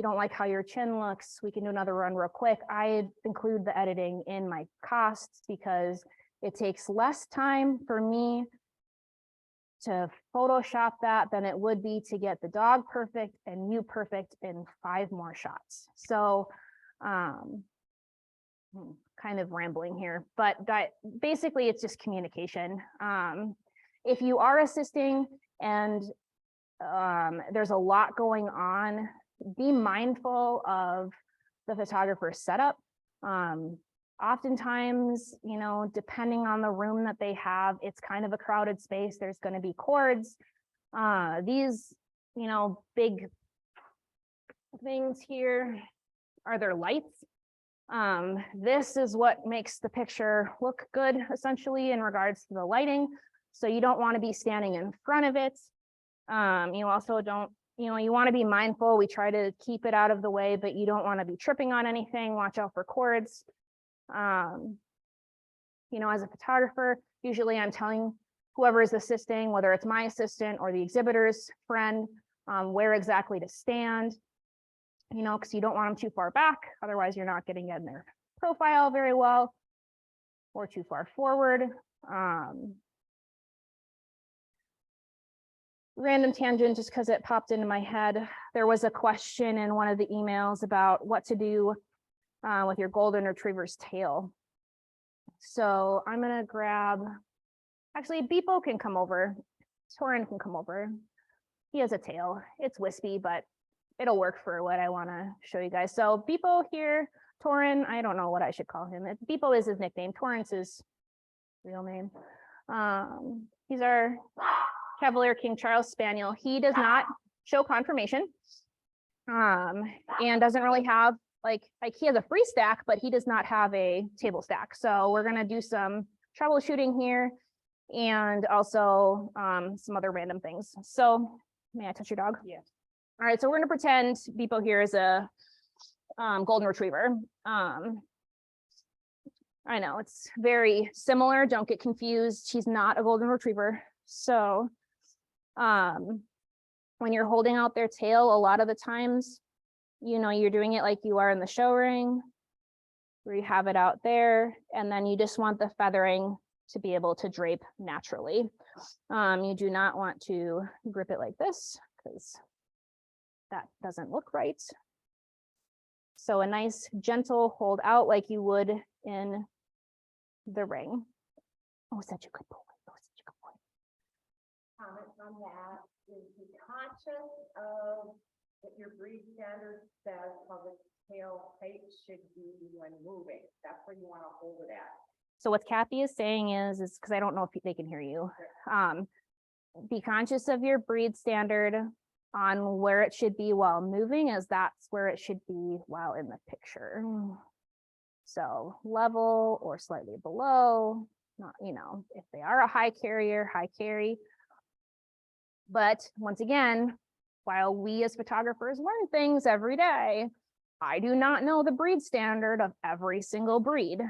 don't like how your chin looks, we can do another run real quick. I include the editing in my costs because it takes less time for me to Photoshop that than it would be to get the dog perfect and you perfect in 5 more shots. So kind of rambling here, but that basically it's just communication. If you are assisting and there's a lot going on, be mindful of the photographer's setup. Oftentimes, you know, depending on the room that they have, it's kind of a crowded space. There's going to be cords. These, you know, big things here are their lights. This is what makes the picture look good, essentially, in regards to the lighting. So you don't want to be standing in front of it. You also don't, you know, you want to be mindful. We try to keep it out of the way, but you don't want to be tripping on anything. Watch out for cords. You know, as a photographer, usually I'm telling whoever is assisting, whether it's my assistant or the exhibitor's friend, where exactly to stand, you know, because you don't want them too far back. Otherwise, you're not getting in their profile very well, or too far forward. Random tangent, just because it popped into my head. There was a question in one of the emails about what to do with your golden retriever's tail. So I'm gonna grab, actually Beepo can come over, Torin can come over. He has a tail, it's wispy, but it'll work for what I wanna show you guys. So Beepo here, Torin, I don't know what I should call him. Beepo is his nickname, Torin's his real name. He's our Cavalier King Charles Spaniel. He does not show conformation and doesn't really have like he has a free stack, but he does not have a table stack. So we're gonna do some troubleshooting here and also some other random things. So may I touch your dog? Yes. All right, so we're gonna pretend Beepo here is a golden retriever. I know it's very similar, don't get confused. He's not a golden retriever. So when you're holding out their tail, a lot of the times, you know, you're doing it like you are in the show ring, where you have it out there, and then you just want the feathering to be able to drape naturally. You do not want to grip it like this, because that doesn't look right. So a nice gentle hold out like you would in the ring. Oh, such a good boy. Oh, such a good boy. Comment on that, is be conscious of what your breed standard says, how the tail height should be when moving. That's where you want to hold it at. So what Kathy is saying is because I don't know if they can hear you. Be conscious of your breed standard on where it should be while moving, as that's where it should be while in the picture. So level or slightly below, not, you know, if they are a high carrier, high carry. But once again, while we as photographers learn things every day, I do not know the breed standard of every single breed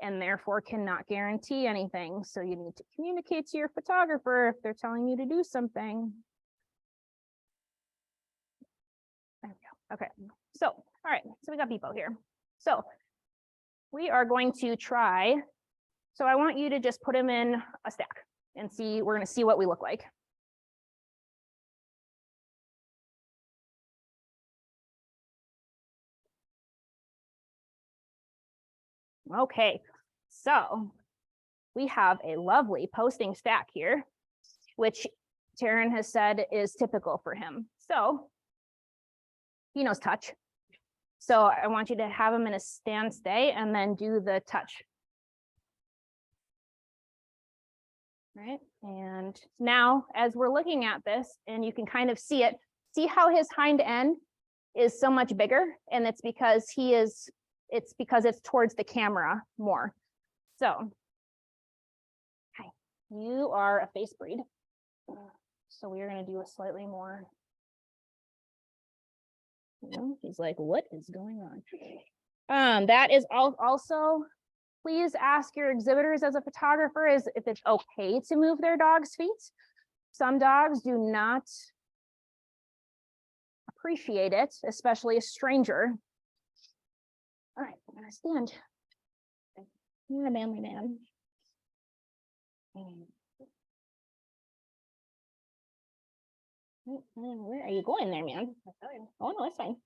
and therefore cannot guarantee anything. So you need to communicate to your photographer if they're telling you to do something. There we go. Okay, so, all right, so we got Beepo here. So we are going to try, so I want you to just put him in a stack and see, we're gonna see what we look like. Okay, so we have a lovely posting stack here, which Taryn has said is typical for him. So he knows touch. So I want you to have him in a stand stay and then do the touch. Right, and now as we're looking at this, and you can kind of see it, see how his hind end is so much bigger, and it's because it's towards the camera more. So, hi, you are a face breed. So we are going to do a slightly more. He's like, what is going on? That is also, please ask your exhibitors as a photographer is if it's okay to move their dog's feet. Some dogs do not appreciate it, especially a stranger. All right, I'm gonna stand. You're a manly man. Where are you going there, man? Oh, no, it's fine.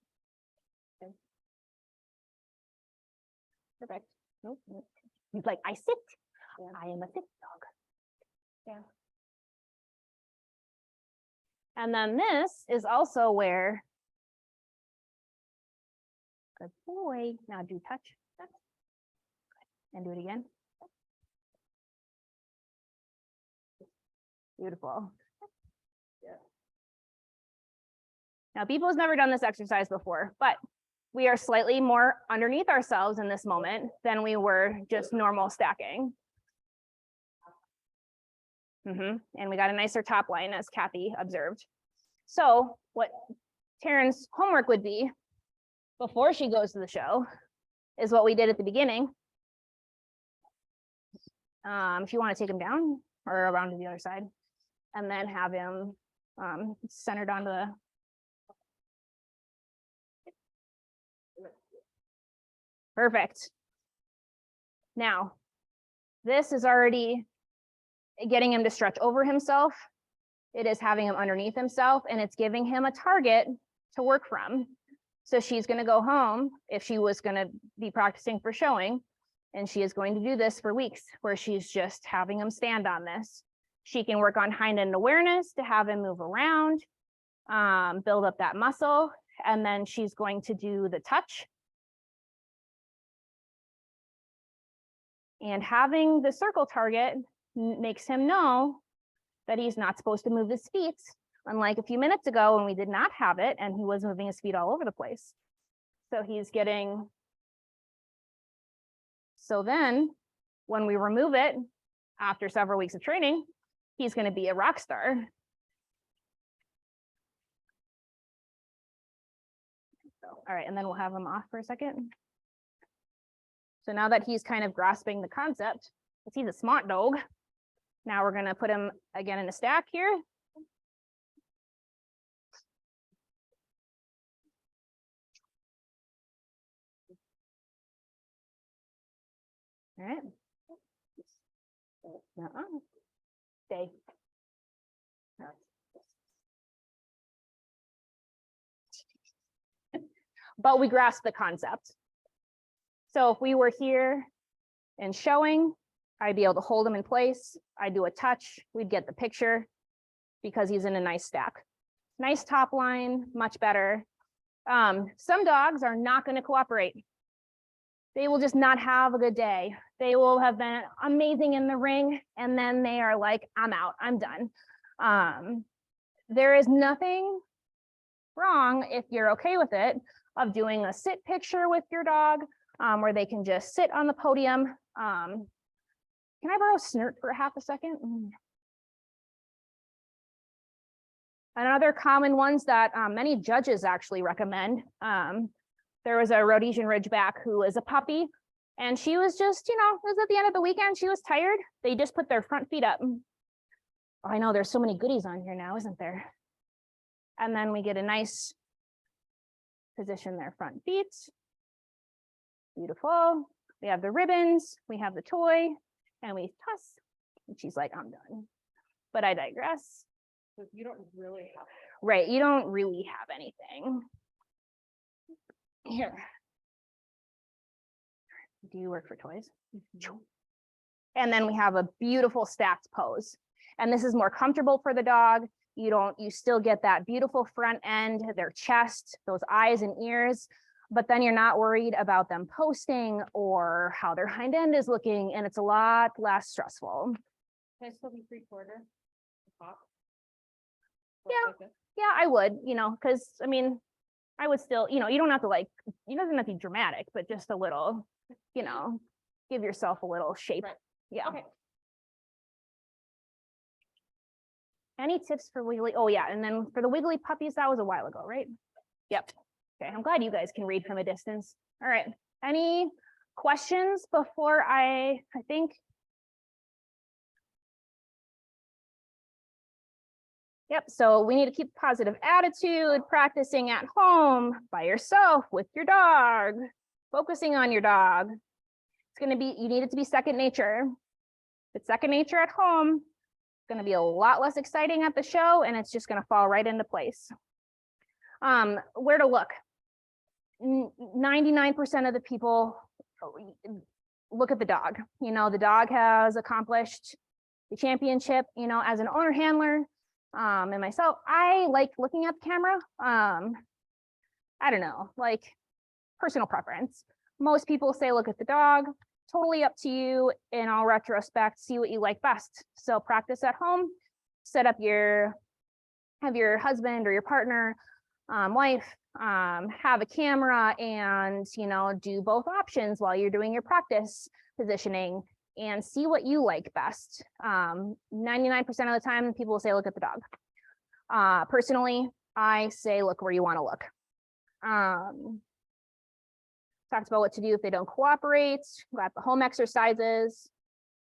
Okay. Perfect. Nope. He's like, I sit. Yeah. I am a sit dog. Yeah. And then this is also where. Good boy. Now do touch. And do it again. Beautiful. Now, Beepo's never done this exercise before, but we are slightly more underneath ourselves in this moment than we were just normal stacking. And we got a nicer top line, as Kathy observed. So what Taryn's homework would be before she goes to the show is what we did at the beginning. If you want to take him down or around to the other side, and then have him centered onto the. Perfect. Now, this is already getting him to stretch over himself. It is having him underneath himself, and it's giving him a target to work from. So she's going to go home if she was going to be practicing for showing, and she is going to do this for weeks where she's just having him stand on this. She can work on hind end awareness to have him move around, build up that muscle, and then she's going to do the touch. And having the circle target makes him know that he's not supposed to move his feet, unlike a few minutes ago when we did not have it and he was moving his feet all over the place. So he's getting. So then when we remove it after several weeks of training, he's going to be a rock star. All right, and then we'll have him off for a second. So now that he's kind of grasping the concept, he's a smart dog. Now we're going to put him again in a stack here. All right. Stay. But we grasp the concept. So if we were here and showing, I'd be able to hold him in place. I'd do a touch, we'd get the picture because he's in a nice stack. Nice top line, much better. Some dogs are not going to cooperate. They will just not have a good day. They will have been amazing in the ring, and then they are like, I'm out, I'm done. There is nothing wrong, if you're okay with it, of doing a sit picture with your dog, where they can just sit on the podium. Can I borrow Snert for half a second? Another common ones that many judges actually recommend. There was a Rhodesian Ridgeback who was a puppy, and she was just, it was at the end of the weekend, she was tired. They just put their front feet up. Oh, I know there's so many goodies on here now, isn't there? And then we get a nice position their front feet. Beautiful. We have the ribbons, we have the toy, and we toss. And she's like, I'm done. But I digress. So you don't really have. Right, you don't really have anything. Here. Do you work for toys? And then we have a beautiful stacked pose. And this is more comfortable for the dog. You still get that beautiful front end, their chest, those eyes and ears, but then you're not worried about them posting or how their hind end is looking, and it's a lot less stressful. Can I still be 3/4? Top? Yeah, I would, because I would still, you don't have to you doesn't have to be dramatic, but just a little, give yourself a little shape. Right. Yeah. Okay. Any tips for wiggly? Oh yeah, and then for the wiggly puppies, that was a while ago, right? Yep. Okay, I'm glad you guys can read from a distance. All right, any questions before I think? Yep, so we need to keep positive attitude, practicing at home, by yourself, with your dog, focusing on your dog. It's gonna be, you need it to be second nature. If it's second nature at home, it's gonna be a lot less exciting at the show, and it's just gonna fall right into place. Where to look? 99% of the people look at the dog. The dog has accomplished the championship, as an owner handler. And myself, I like looking at the camera. I don't know, personal preference. Most people say look at the dog. totally up to you in all retrospect, see what you like best. So practice at home, set up have your husband or your partner, wife, have a camera and, do both options while you're doing your practice positioning and see what you like best. 99% of the time, people will say, look at the dog. Personally, I say, look where you want to look. Talked about what to do if they don't cooperate, got the home exercises.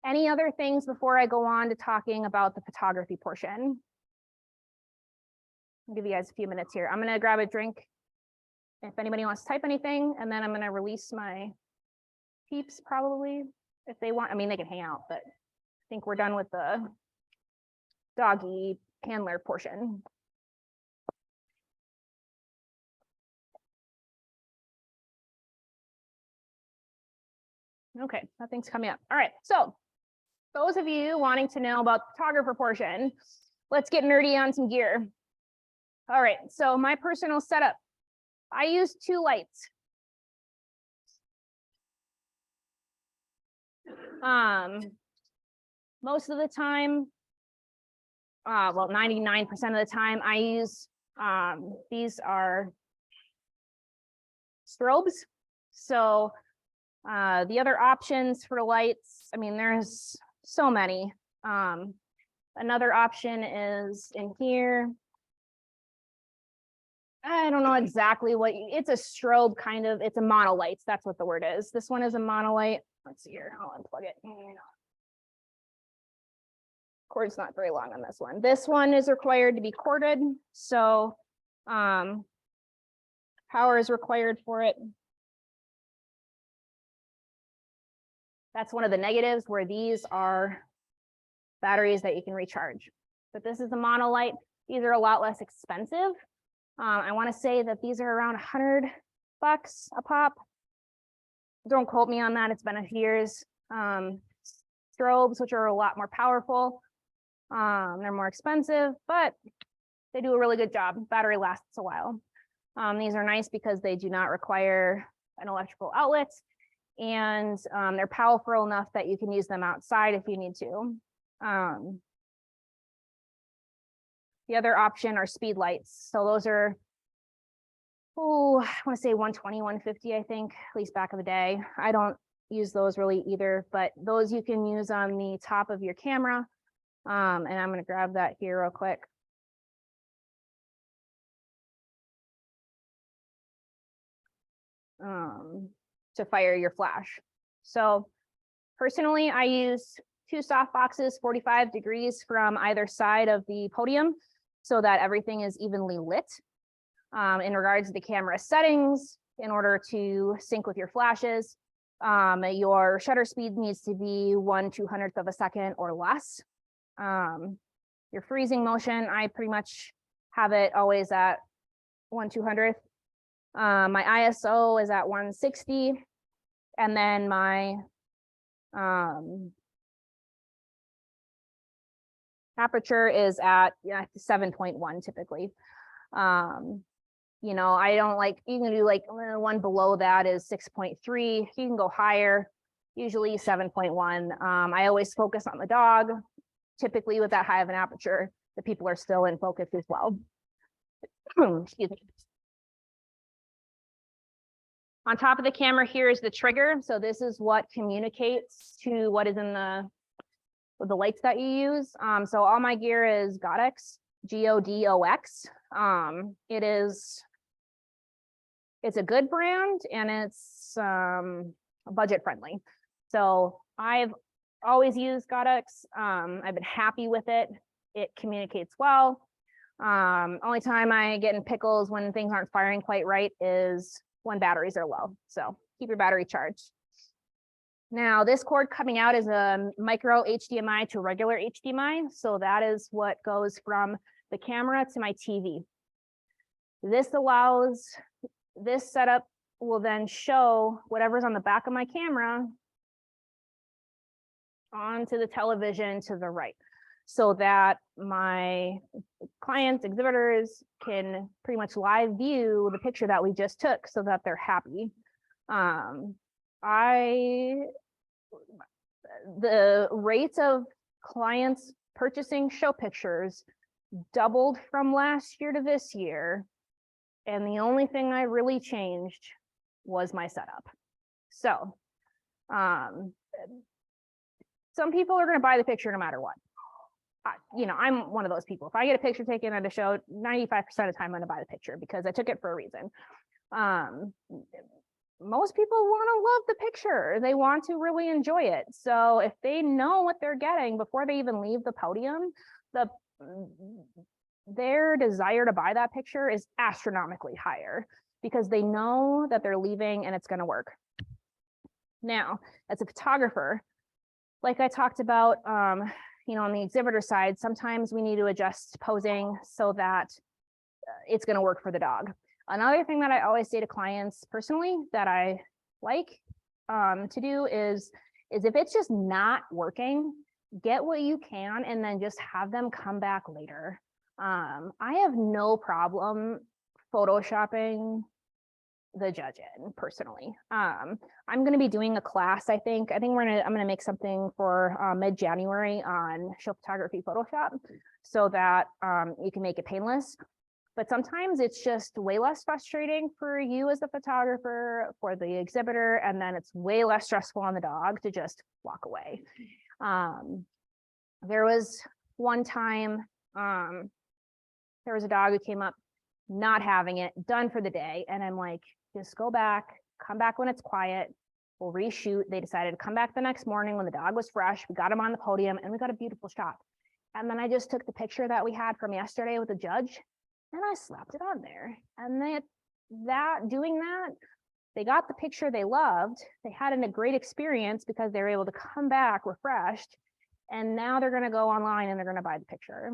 Any other things before I go on to talking about the photography portion? I'll give you guys a few minutes here. I'm going to grab a drink if anybody wants to type anything, and then I'm going to release my peeps probably if they want. I mean, they can hang out, but I think we're done with the doggy handler portion. Okay, nothing's coming up. All right, so those of you wanting to know about the photographer portion, let's get nerdy on some gear. All right, so my personal setup, I use 2 lights. Most of the time, well, 99% of the time, I use, these are strobes. So the other options for lights, I mean, there's so many. Another option is in here. I don't know exactly it's a strobe kind of, it's a monolight. That's what the word is. This one is a monolight. Let's see here, I'll unplug it. Cord's not very long on this one. This one is required to be corded. So power is required for it. That's one of the negatives where these are batteries that you can recharge. But this is a monolight. These are a lot less expensive. I want to say that these are around $100 a pop. Don't quote me on that. It's been a few years. Strobes, which are a lot more powerful. They're more expensive, but they do a really good job. Battery lasts a while. These are nice because they do not require an electrical outlet, and they're powerful enough that you can use them outside if you need to. The other option are speed lights. So those are, I want to say 120, 150, I think, at least back of the day. I don't use those really either, but those you can use on the top of your camera. And I'm going to grab that here real quick. To fire your flash. So personally, I use 2 soft boxes, 45 degrees from either side of the podium so that everything is evenly lit. In regards to the camera settings, in order to sync with your flashes, your shutter speed needs to be 1/200th of a second or less. Your freezing motion, I pretty much have it always at 1/200th. My ISO is at 160, and then my aperture is at 7.1 typically. I don't like, you can do like one below that is 6.3. You can go higher, usually 7.1. I always focus on the dog. Typically with that high of an aperture, the people are still in focus as well. Excuse me. On top of the camera here is the trigger. So this is what communicates to what is in the lights that you use. So all my gear is Godox, Godox. It's a good brand and it's budget friendly. So I've always used Godox. I've been happy with it. It communicates well. Only time I get in pickles when things aren't firing quite right is when batteries are low. So keep your battery charged. Now this cord coming out is a micro HDMI to regular HDMI. So that is what goes from the camera to my TV. This setup will then show whatever's on the back of my camera onto the television to the right, so that my clients, exhibitors can pretty much live view the picture that we just took so that they're happy. I the rates of clients purchasing show pictures doubled from last year to this year. And the only thing I really changed was my setup. So, some people are going to buy the picture no matter what. I'm one of those people. If I get a picture taken at a show, 95% of the time I'm going to buy the picture because I took it for a reason. Most people want to love the picture. They want to really enjoy it. So if they know what they're getting before they even leave the podium, their desire to buy that picture is astronomically higher because they know that they're leaving and it's going to work. Now, as a photographer, like I talked about, on the exhibitor side, sometimes we need to adjust posing so that it's going to work for the dog. Another thing that I always say to clients personally that I like to do is if it's just not working, get what you can and then just have them come back later. I have no problem photoshopping the judge in personally. I'm going to be doing a class. I think I'm going to make something for mid-January on show photography Photoshop so that you can make it painless. But sometimes it's just way less frustrating for you as the photographer, for the exhibitor, and then it's way less stressful on the dog to just walk away. There was one time, there was a dog who came up not having it, done for the day. And I'm like, just go back, come back when it's quiet, we'll reshoot. They decided to come back the next morning when the dog was fresh. We got him on the podium and we got a beautiful shot. And then I just took the picture that we had from yesterday with the judge and I slapped it on there. And doing that, they got the picture they loved. They had a great experience because they were able to come back refreshed. And now they're going to go online and they're going to buy the picture.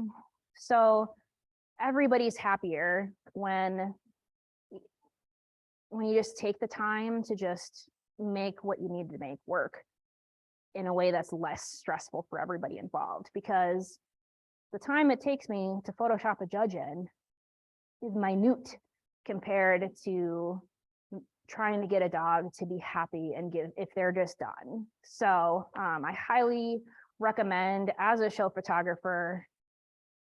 So everybody's happier when you just take the time to just make what you need to make work in a way that's less stressful for everybody involved, because the time it takes me to Photoshop a judge in is minute compared to trying to get a dog to be happy and give if they're just done. So I highly recommend as a show photographer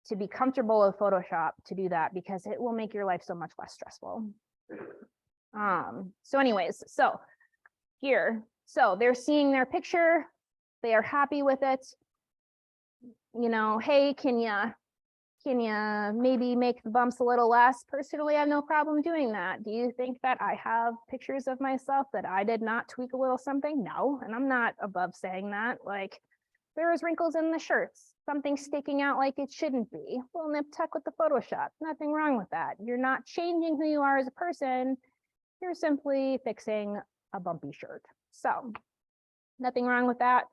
to be comfortable with Photoshop to do that because it will make your life so much less stressful. So anyways, so they're seeing their picture, they are happy with it. Hey, can you maybe make the bumps a little less? Personally, I have no problem doing that. Do you think that I have pictures of myself that I did not tweak a little something? No, and I'm not above saying that. Like, there was wrinkles in the shirts, something sticking out like it shouldn't be. Well, nip tuck with the Photoshop, nothing wrong with that. You're not changing who you are as a person. You're simply fixing a bumpy shirt. So nothing wrong with that.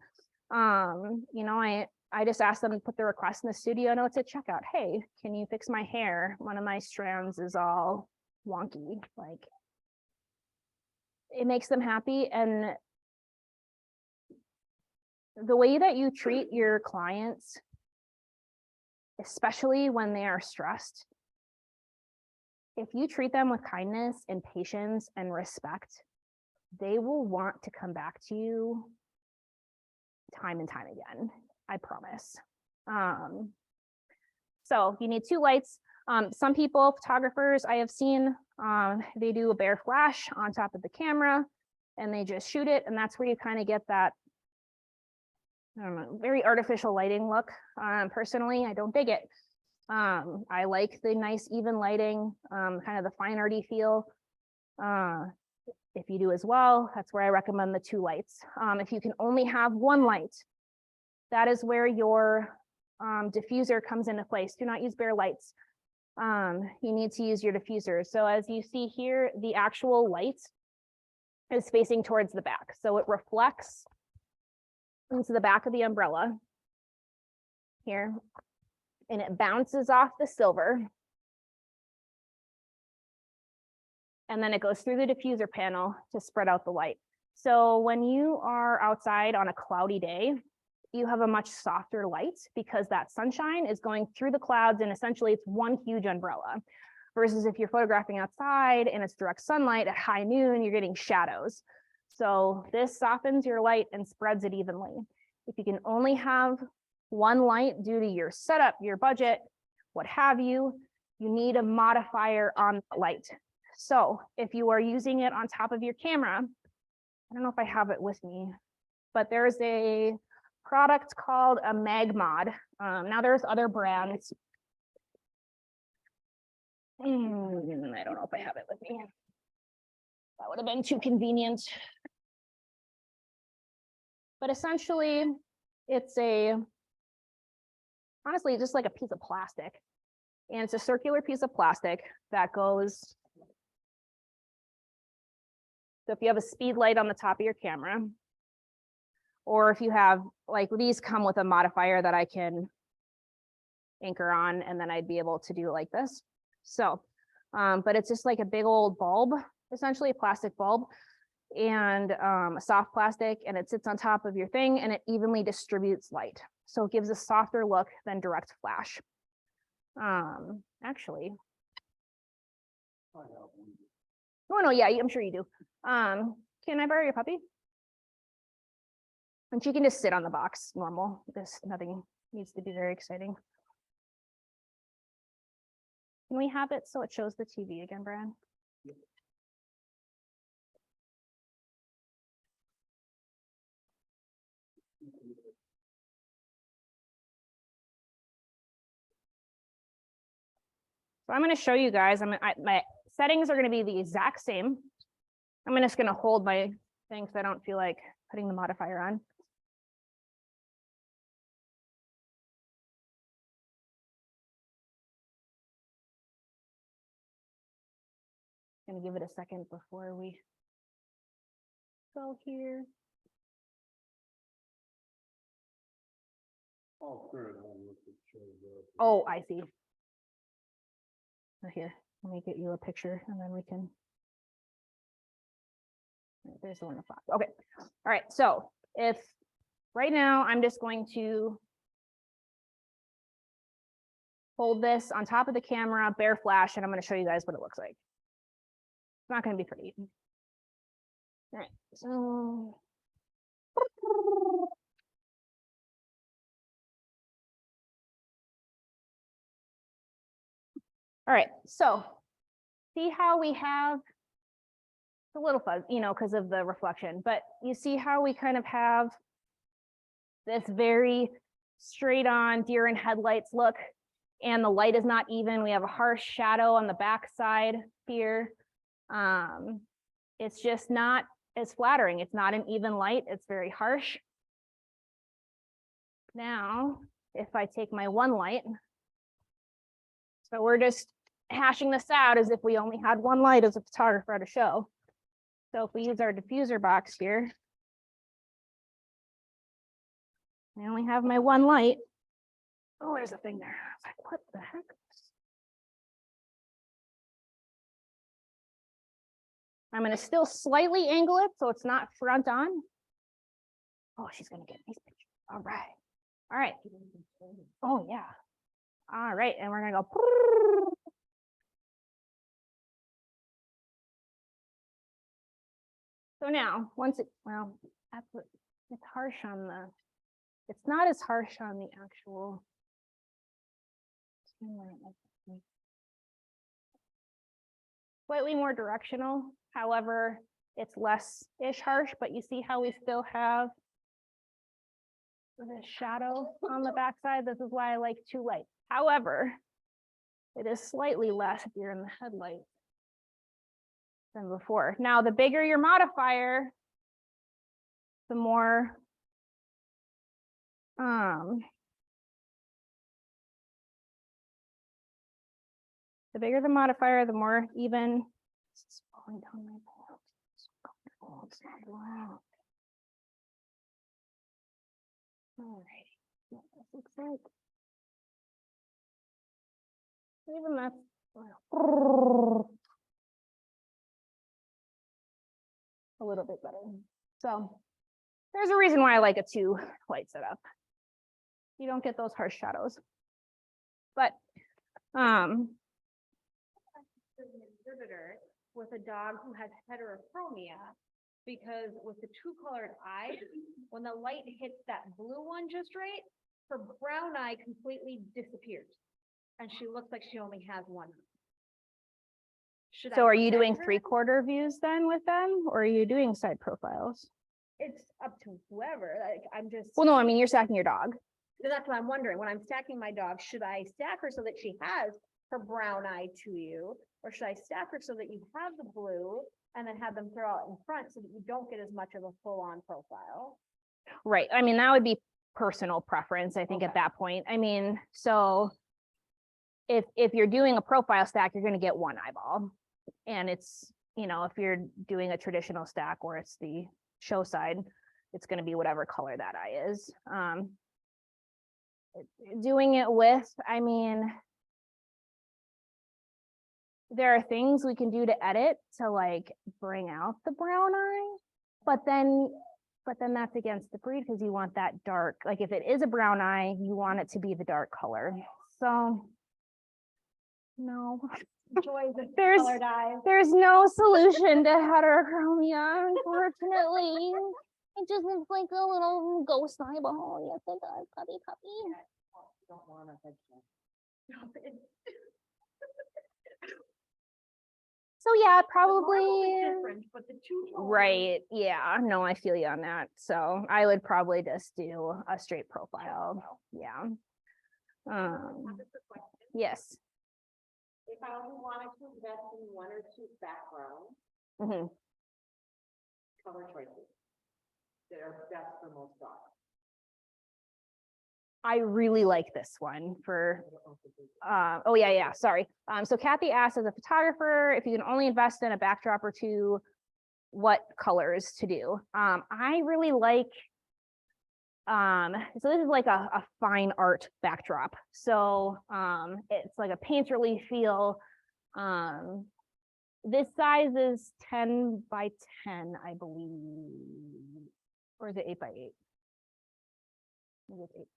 I just asked them to put the request in the studio notes at checkout. Hey, can you fix my hair? One of my strands is all wonky. Like, it makes them happy. And the way that you treat your clients, especially when they are stressed, if you treat them with kindness and patience and respect, they will want to come back to you time and time again. I promise. So you need 2 lights. Some people, photographers, I have seen, they do a bare flash on top of the camera and they just shoot it. And that's where you kind of get that, I don't know, very artificial lighting look. Personally, I don't dig it. I like the nice even lighting, kind of the fine arty feel. If you do as well, that's where I recommend the 2 lights. If you can only have 1 light, that is where your diffuser comes into place. Do not use bare lights. You need to use your diffuser. So as you see here, the actual light is facing towards the back. So it reflects into the back of the umbrella here, and it bounces off the silver. And then it goes through the diffuser panel to spread out the light. So when you are outside on a cloudy day, you have a much softer light because that sunshine is going through the clouds and essentially it's one huge umbrella. Versus if you're photographing outside and it's direct sunlight at high noon, you're getting shadows. So this softens your light and spreads it evenly. If you can only have one light due to your setup, your budget, what have you, you need a modifier on the light. So if you are using it on top of your camera, I don't know if I have it with me, but there's a product called a MagMod. Now there's other brands. I don't know if I have it with me. That would have been too convenient. But essentially, it's honestly, just like a piece of plastic. And it's a circular piece of plastic that goes. So if you have a speed light on the top of your camera, or if you have, like these come with a modifier that I can anchor on, and then I'd be able to do it like this. So, but it's just like a big old bulb, essentially a plastic bulb, and a soft plastic, and it sits on top of your thing and it evenly distributes light. So it gives a softer look than direct flash. Actually, I have one. oh no, yeah, I'm sure you do. Can I borrow your puppy? And she can just sit on the box, normal. This nothing needs to be very exciting. Can we have it so it shows the TV again, Brad? So I'm going to show you guys. My settings are going to be the exact same. I'm just going to hold my thing because I don't feel like putting the modifier on. Going to give it a second before we go here. Oh, good. I'll look at show the- Oh, I see. Here, let me get you a picture and then we can. There's the one in the box. Okay. All right. So if right now I'm just going to hold this on top of the camera, bare flash, and I'm going to show you guys what it looks like. It's not going to be pretty. All right. So. All right, so see how we have a little fuzz, because of the reflection, but you see how we kind of have this very straight on deer in headlights look, and the light is not even. We have a harsh shadow on the back side here. It's just not as flattering. It's not an even light. It's very harsh. Now, if I take my one light, so we're just hashing this out as if we only had one light as a photographer to show. So if we use our diffuser box here, I only have my one light. Oh, there's a thing there. I was like, what the heck? I'm going to still slightly angle it so it's not front on. Oh, she's going to get these pictures. All right. All right. Oh, yeah. All right. And we're going to go. So now, once it, well, that's what it's harsh on the, it's not as harsh on the actual. Slightly more directional, however, it's less-ish harsh, but you see how we still have the shadow on the backside. This is why I like two lights. However, it is slightly less if you're in the headlight than before. Now, the bigger your modifier, the more the bigger the modifier, the more even. This is falling down my pants. It's so comfortable. It's not loud. All right, what this looks like. Even that's a little bit better. So there's a reason why I like a 2 light setup. You don't get those harsh shadows. But There's an exhibitor with a dog who has heterochromia, Because with the two colored eyes, when the light hits that blue one just right, her brown eye completely disappears. And she looks like she only has one. Should I So are you protect doing her? 3/4 views then with them, or are you doing side profiles? It's up to whoever, like, I'm just. Well, no, I mean, you're stacking your dog. So that's what I'm wondering, when I'm stacking my dog, should I stack her so that she has her brown eye to you? Or should I stack her so that you have the blue and then have them throw out in front so that you don't get as much of a full-on profile? Right. I mean, that would be personal preference, I think, at Okay. that point. I mean, so if you're doing a profile stack, you're going to get one eyeball. And it's, you know, if you're doing a traditional stack where it's the show side, it's going to be whatever color that eye is. Doing it with, I mean, there are things we can do to edit to like bring out the brown eye, but then that's against the breed because you want that dark, like if it is a brown eye, you want it to be the dark color. So no, Joy the There's- colored eyes. there's no solution to heterochromia, unfortunately. It just looks like a little ghost eyeball. Yes, it does, puppy. Don't want a vegetable. So yeah, The marble is probably, different, but the two tones- right, yeah, no, I feel you on that. So I would probably just do a straight profile, yeah. Yes. If I only wanted to invest in one or two backgrounds, Mhm. color choices that are best for most dogs. I really like this one for, oh yeah, sorry. So Kathy asked, as a photographer, if you can only invest in a backdrop or two, what colors to do? I really like, so this is like a fine art backdrop. So it's like a painterly feel. This size is 10 by 10, I believe. Or is it 8 by 8? Maybe it's 8.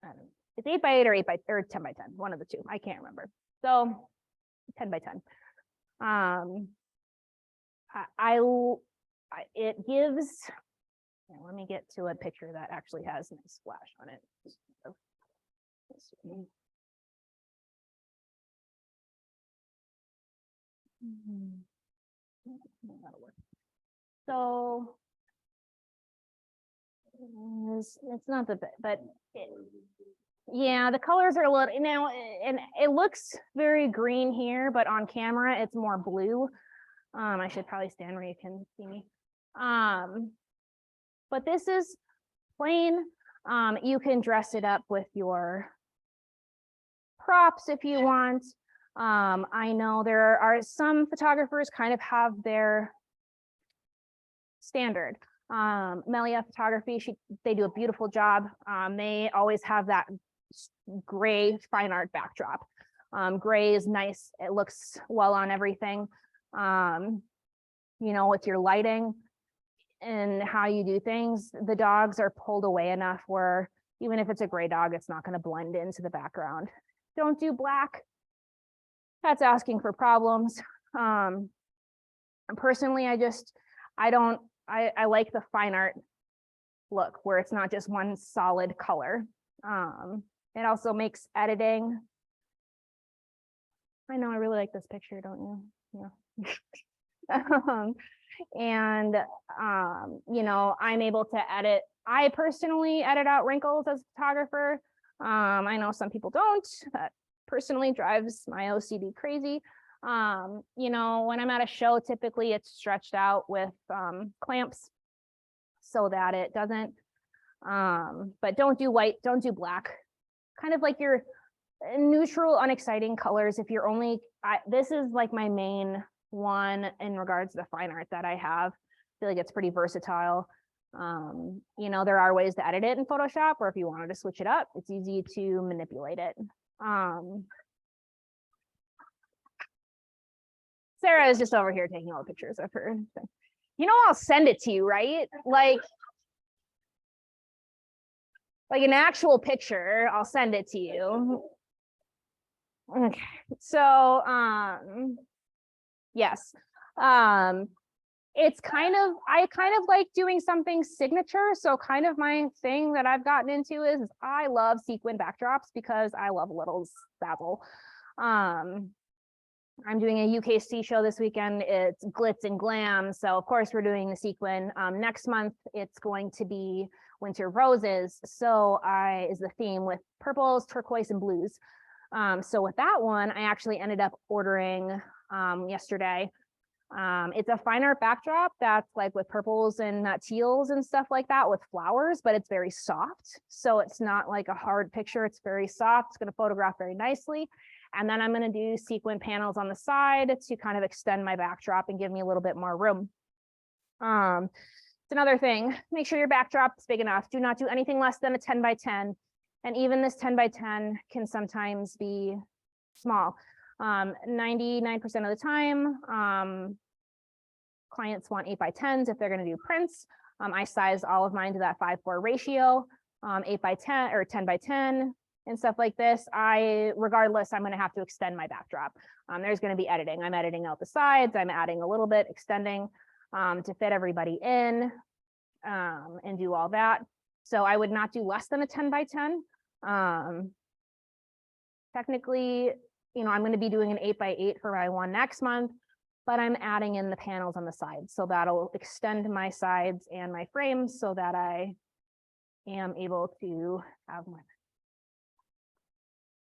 I don't know. It's 8 by 8 or 10 by 10, one of the two. I can't remember. So 10 by 10. It gives, yeah, let me get to a picture that actually has a nice splash on it. Let's see. That'll work. So it's not the best, but yeah, the colors are a little now, and it looks very green here, but on camera it's more blue. I should probably stand where you can see me. But this is plain. You can dress it up with your props if you want. I know there are some photographers kind of have their standard. Melia Photography, they do a beautiful job. They always have that gray fine art backdrop. Gray is nice. It looks well on everything. You know, with your lighting and how you do things, the dogs are pulled away enough where even if it's a gray dog, it's not going to blend into the background. Don't do black. That's asking for problems. Personally, I like the fine art look where it's not just one solid color. It also makes editing. I know, I really like this picture, don't you? Yeah. You know, I'm able to edit. I personally edit out wrinkles as a photographer. I know some people don't. That personally drives my OCD crazy. You know, when I'm at a show, typically it's stretched out with clamps so that it doesn't, but don't do white, don't do black. Kind of like your neutral, unexciting colors. If you're only, this is like my main one in regards to the fine art that I have. I feel like it's pretty versatile. You know, there are ways to edit it in Photoshop, or if you wanted to switch it up, it's easy to manipulate it. Sarah is just over here taking all the pictures of her. You know, I'll send it to you, right? Like an actual picture, I'll send it to you. Okay, so yes. it's I kind of like doing something signature. So kind of my thing that I've gotten into is I love sequin backdrops because I love a little spazzle. I'm doing a UKC show this weekend. It's glitz and glam. So of course we're doing the sequin. Next month, it's going to be winter roses. So is the theme with purples, turquoise, and blues. So with that one, I actually ended up ordering yesterday. It's a fine art backdrop that's like with purples and teals and stuff like that with flowers, but it's very soft. So it's not like a hard picture. It's very soft. It's going to photograph very nicely. And then I'm going to do sequin panels on the side to kind of extend my backdrop and give me a little bit more room. It's another thing, make sure your backdrop is big enough. Do not do anything less than a 10 by 10. And even this 10 by 10 can sometimes be small. 99% of the time, clients want 8 by 10s if they're going to do prints. I size all of mine to that 5:4 ratio, 8 by 10 or 10 by 10 and stuff like this. Regardless, I'm going to have to extend my backdrop. There's going to be editing. I'm editing out the sides. I'm adding a little bit, extending to fit everybody in and do all that. So I would not do less than a 10 by 10. Technically, I'm going to be doing an 8 by 8 for my one next month, but I'm adding in the panels on the sides. So that'll extend my sides and my frames so that I am able to have my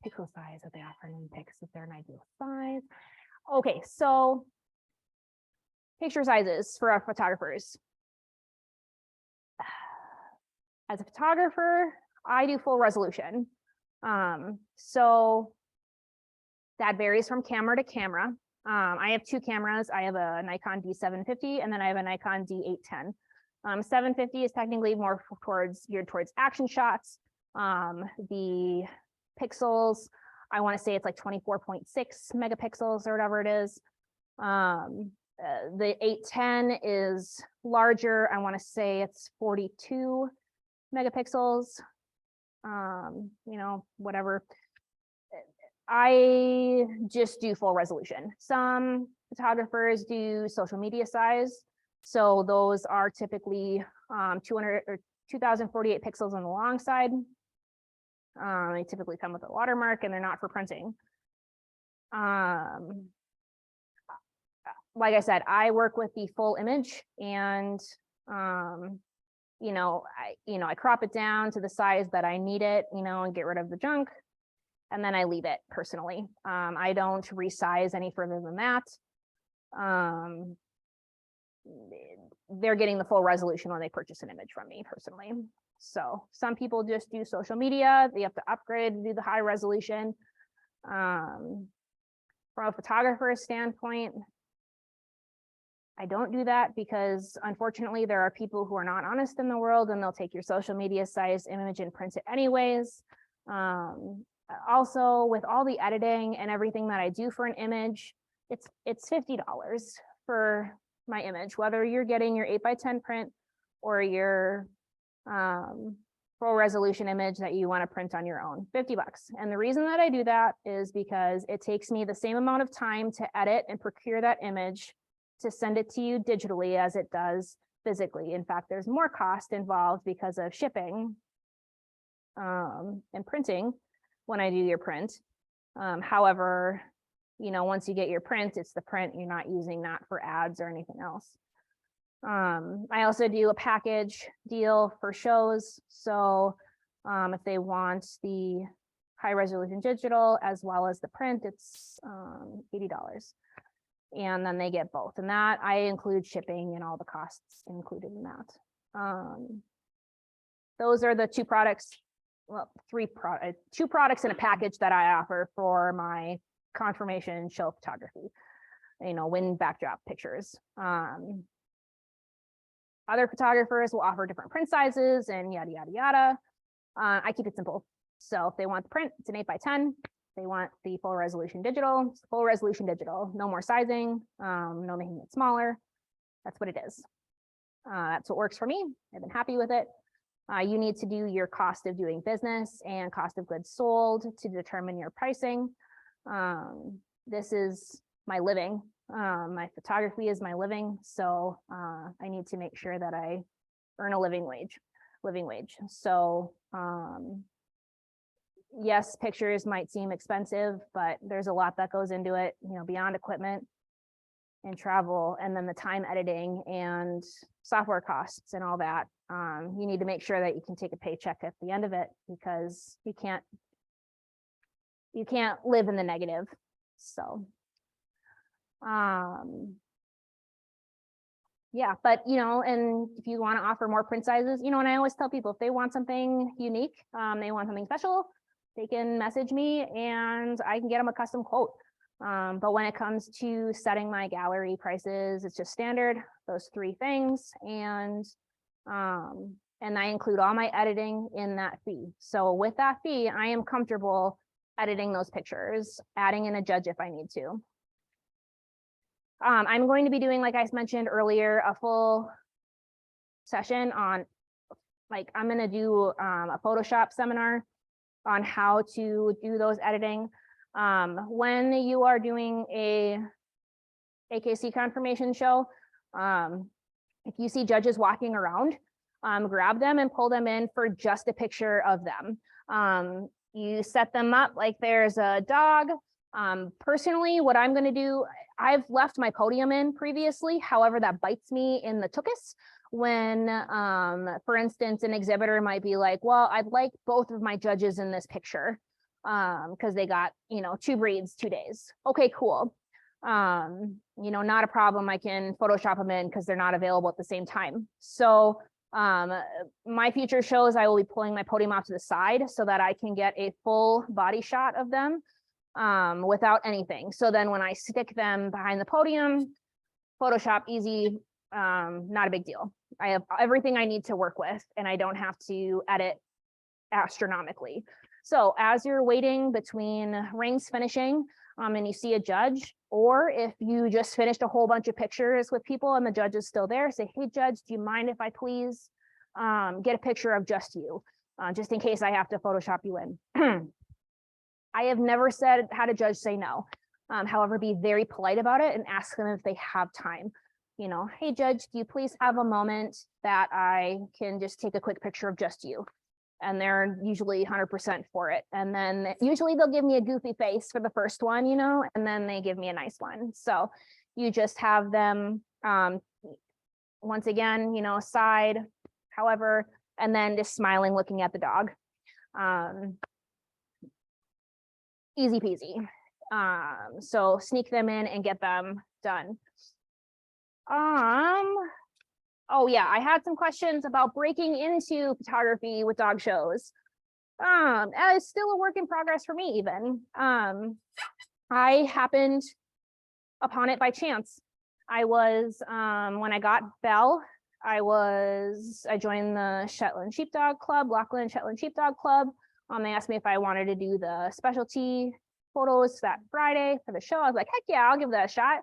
pixel size that they offer in picks if they're an ideal size. Okay, so picture sizes for our photographers. As a photographer, I do full resolution. So that varies from camera to camera. I have two cameras. I have a Nikon D750 and then I have a Nikon D810. 750 is technically more geared towards action shots. The pixels, I want to say it's like 24.6 megapixels or whatever it is. The 810 is larger. I want to say it's 42 megapixels. Whatever. I just do full resolution. Some photographers do social media size. So those are typically 200 or 2048 pixels on the long side. They typically come with a watermark and they're not for printing. Like I said, I work with the full image and I crop it down to the size that I need it, and get rid of the junk. And then I leave it personally. I don't resize any further than that. They're getting the full resolution when they purchase an image from me personally. So some people just do social media. They have to upgrade to do the high resolution. From a photographer's standpoint, I don't do that because unfortunately there are people who are not honest in the world and they'll take your social media size image and print it anyways. Also, with all the editing and everything that I do for an image, it's $50 for my image, whether you're getting your 8 by 10 print or your full resolution image that you want to print on your own, $50. And the reason that I do that is because it takes me the same amount of time to edit and procure that image to send it to you digitally as it does physically. In fact, there's more cost involved because of shipping and printing when I do your print. However, once you get your print, it's the print, you're not using that for ads or anything else. I also do a package deal for shows. So if they want the high resolution digital as well as the print, it's $80. And then they get both. And that I include shipping and all the costs included in that. Those are the two products. Well, two products in a package that I offer for my confirmation show photography, wind backdrop pictures. Other photographers will offer different print sizes and yada, yada, yada. I keep it simple. So if they want the print, it's an 8 by 10. If they want the full resolution digital, it's full resolution digital. No more sizing, no making it smaller. That's what it is. That's what works for me. I've been happy with it. You need to do your cost of doing business and cost of goods sold to determine your pricing. This is my living. My photography is my living, so I need to make sure that I earn a living wage. So yes, pictures might seem expensive, but there's a lot that goes into it, you know, beyond equipment and travel, and then the time editing and software costs and all that. You need to make sure that you can take a paycheck at the end of it, because you can't live in the negative. So yeah, but you know, and if you want to offer more print sizes, you know, and I always tell people if they want something unique, they want something special, they can message me and I can get them a custom quote. But when it comes to setting my gallery prices, it's just standard, those 3 things. And I include all my editing in that fee. So with that fee, I am comfortable editing those pictures, adding in a judge if I need to. I'm going to be doing, like I mentioned earlier, a full session on, like, I'm going to do a Photoshop seminar on how to do those editing. When you are doing a AKC confirmation show, if you see judges walking around, grab them and pull them in for just a picture of them. You set them up like there's a dog. Personally, what I'm going to do, I've left my podium in previously. However, that bites me in the tuchus when, for instance, an exhibitor might be like, well, I'd like both of my judges in this picture because they got, you know, 2 breeds, 2 days. Okay, cool. You know, not a problem. I can Photoshop them in because they're not available at the same time. So my future shows, I will be pulling my podium off to the side so that I can get a full body shot of them without anything. So then when I stick them behind the podium, Photoshop easy, not a big deal. I have everything I need to work with and I don't have to edit astronomically. So as you're waiting between rings finishing and you see a judge, or if you just finished a whole bunch of pictures with people and the judge is still there, say, hey judge, do you mind if I please get a picture of just you, just in case I have to Photoshop you in. I have never had a judge say no. However, be very polite about it and ask them if they have time. You know, hey judge, do you please have a moment that I can just take a quick picture of just you? And they're usually 100% for it. And then usually they'll give me a goofy face for the first one, you know, and then they give me a nice one. So you just have them, once again, you know, side, however, and then just smiling, looking at the dog. Easy peasy. So sneak them in and get them done. Oh yeah, I had some questions about breaking into photography with dog shows. It's still a work in progress for me even. I happened upon it by chance. I was, when I got Belle, I joined the Shetland Sheepdog Club, Lachlan Shetland Sheepdog Club. They asked me if I wanted to do the specialty photos that Friday for the show. I was like, heck yeah, I'll give that a shot.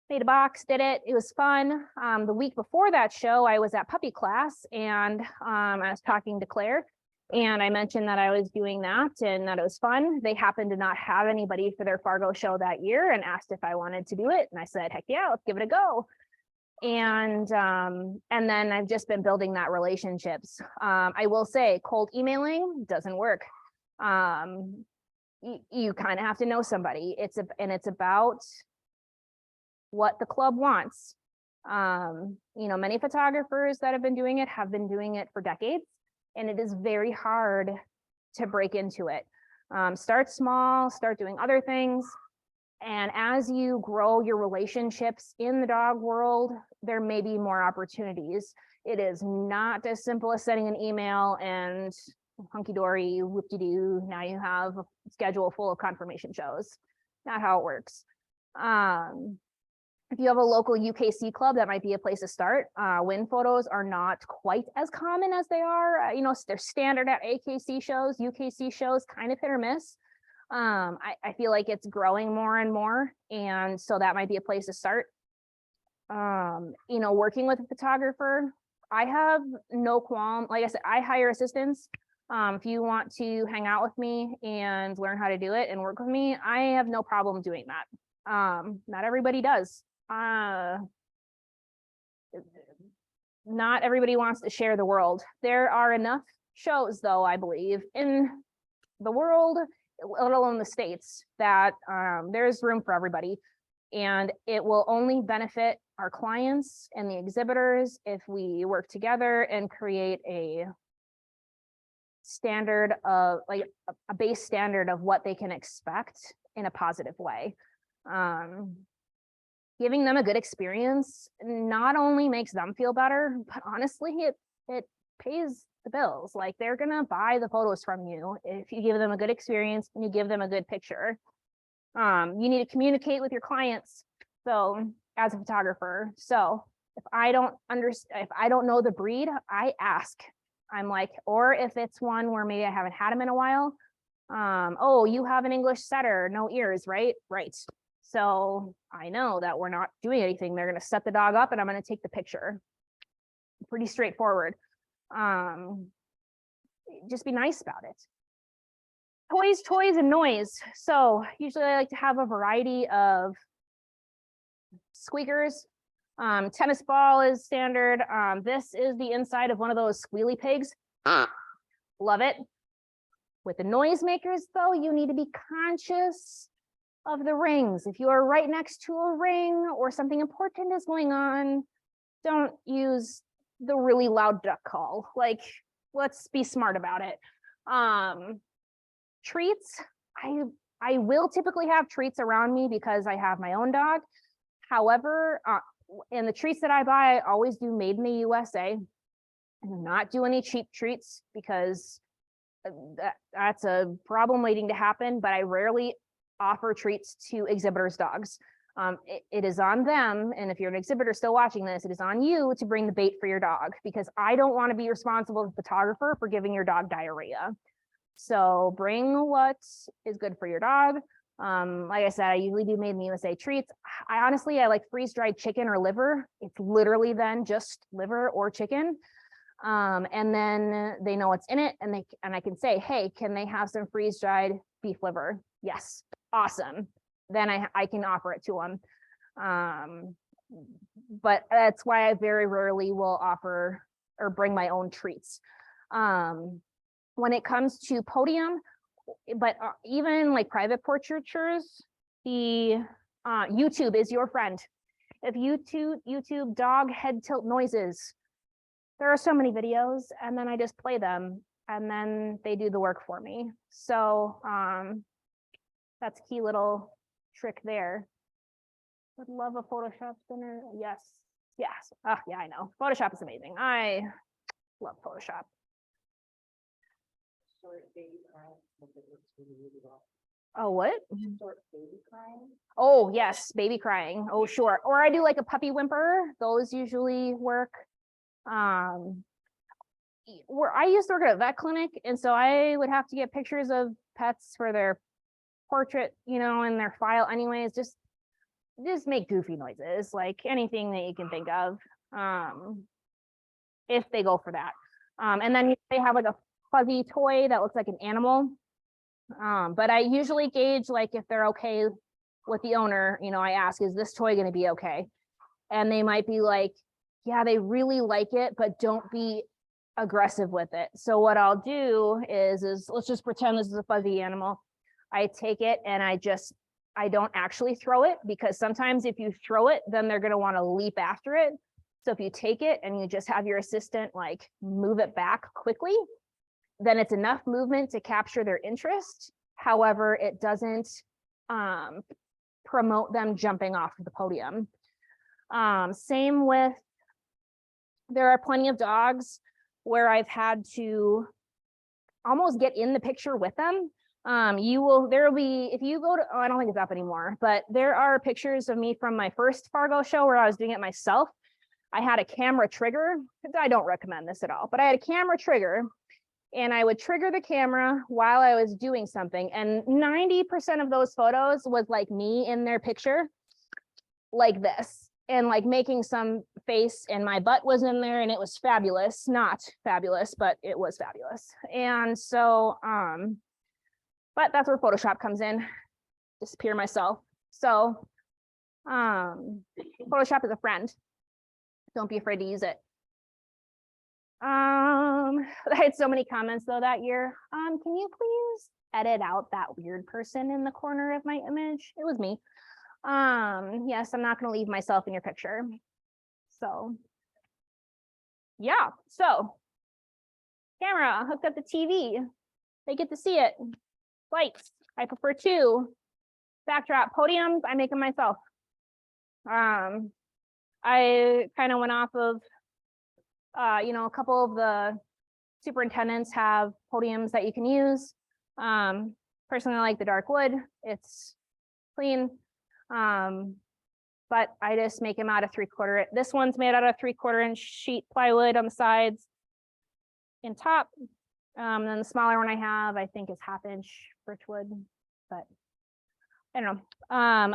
Made a box, did it. It was fun. The week before that show, I was at puppy class and I was talking to Claire and I mentioned that I was doing that and that it was fun. They happened to not have anybody for their Fargo show that year and asked if I wanted to do it. And I said, heck yeah, let's give it a go. And then I've just been building that relationships. I will say cold emailing doesn't work. You kind of have to know somebody. It's about what the club wants. You know, many photographers that have been doing it for decades, and it is very hard to break into it. Start small, start doing other things. And as you grow your relationships in the dog world, there may be more opportunities. It is not as simple as sending an email and hunky-dory, whoop-de-doo, now you have a schedule full of confirmation shows. Not how it works. If you have a local UKC club, that might be a place to start. Win photos are not quite as common as they are. You know, they're standard at AKC shows, UKC shows, kind of hit or miss. I feel like it's growing more and more, and so that might be a place to start. You know, working with a photographer, I have no qualm. Like I said, I hire assistants. If you want to hang out with me and learn how to do it and work with me, I have no problem doing that. Not everybody does. Not everybody wants to share the world. There are enough shows, though, I believe, in the world, let alone the States, that there's room for everybody. And it will only benefit our clients and the exhibitors if we work together and create a standard of, like, a base standard of what they can expect in a positive way. Giving them a good experience not only makes them feel better, but honestly, it pays the bills. Like, they're gonna buy the photos from you if you give them a good experience and you give them a good picture. You need to communicate with your clients. So as a photographer, so if I don't know the breed, I ask. I'm like, or if it's one where maybe I haven't had them in a while. Oh, you have an English setter, no ears, right? Right. So I know that we're not doing anything. They're going to set the dog up and I'm going to take the picture. Pretty straightforward. Just be nice about it. Toys, and noise. So usually I like to have a variety of squeakers. Tennis ball is standard. This is the inside of one of those squealy pigs. Love it. With the noisemakers, though, you need to be conscious of the rings. If you are right next to a ring or something important is going on, don't use the really loud duck call. Like, let's be smart about it. Treats, I will typically have treats around me because I have my own dog. However, in the treats that I buy, I always do made in the USA. I do not do any cheap treats because that's a problem waiting to happen, but I rarely offer treats to exhibitors' dogs. It is on them, and if you're an exhibitor still watching this, it is on you to bring the bait for your dog, because I don't want to be responsible as a photographer for giving your dog diarrhea. So bring what is good for your dog. Like I said, I usually do made in the USA treats. I like freeze-dried chicken or liver. It's literally then just liver or chicken. And then they know what's in it, and I can say, hey, can they have some freeze-dried beef liver? Yes, awesome. Then I can offer it to them. But that's why I very rarely will offer or bring my own treats. When it comes to podium, but even like private portraitures, the YouTube is your friend. If YouTube dog head tilt noises, there are so many videos, and then I just play them and then they do the work for me. So that's a key little trick there. Would love a Photoshop spinner. Yes. Yes. Oh, yeah, I know. Photoshop is amazing. I love Photoshop. Oh, what? Oh, yes, baby crying. Oh, sure. Or I do like a puppy whimper. Those usually work. Where I used to work at a vet clinic, and so I would have to get pictures of pets for their portrait, in their file anyways. Just make goofy noises, like anything that you can think of, if they go for that. And then they have like a fuzzy toy that looks like an animal. But I usually gauge, like, if they're okay with the owner, I ask, is this toy going to be okay? And they might be like, yeah, they really like it, but don't be aggressive with it. So what I'll do is let's just pretend this is a fuzzy animal. I take it and I don't actually throw it, because sometimes if you throw it, then they're going to want to leap after it. So if you take it and you just have your assistant like move it back quickly, then it's enough movement to capture their interest. However, it doesn't promote them jumping off of the podium. Same with, there are plenty of dogs where I've had to almost get in the picture with them. There will be, if you go to, I don't think it's up anymore, but there are pictures of me from my first Fargo show where I was doing it myself. I had a camera trigger. I don't recommend this at all, but I had a camera trigger, and I would trigger the camera while I was doing something. And 90% of those photos was like me in their picture, like this, and like making some face, and my butt was in there, and it was fabulous. Not fabulous, but it was fabulous. And so, but that's where Photoshop comes in. Disappear myself. So Photoshop is a friend. Don't be afraid to use it. I had so many comments though that year. Can you please edit out that weird person in the corner of my image? It was me. Yes, I'm not gonna leave myself in your picture. So, yeah, so camera hooked up to TV. They get to see it. Lights, I prefer 2. Backdrop, podiums, I make them myself. I kind of went off of, a couple of the superintendents have podiums that you can use. Personally, I like the dark wood. It's clean. But I just make them out of 3/4. This one's made out of 3/4 inch sheet plywood on the sides and top. Then the smaller one I have, I think is 1/2 inch birchwood, but I don't know.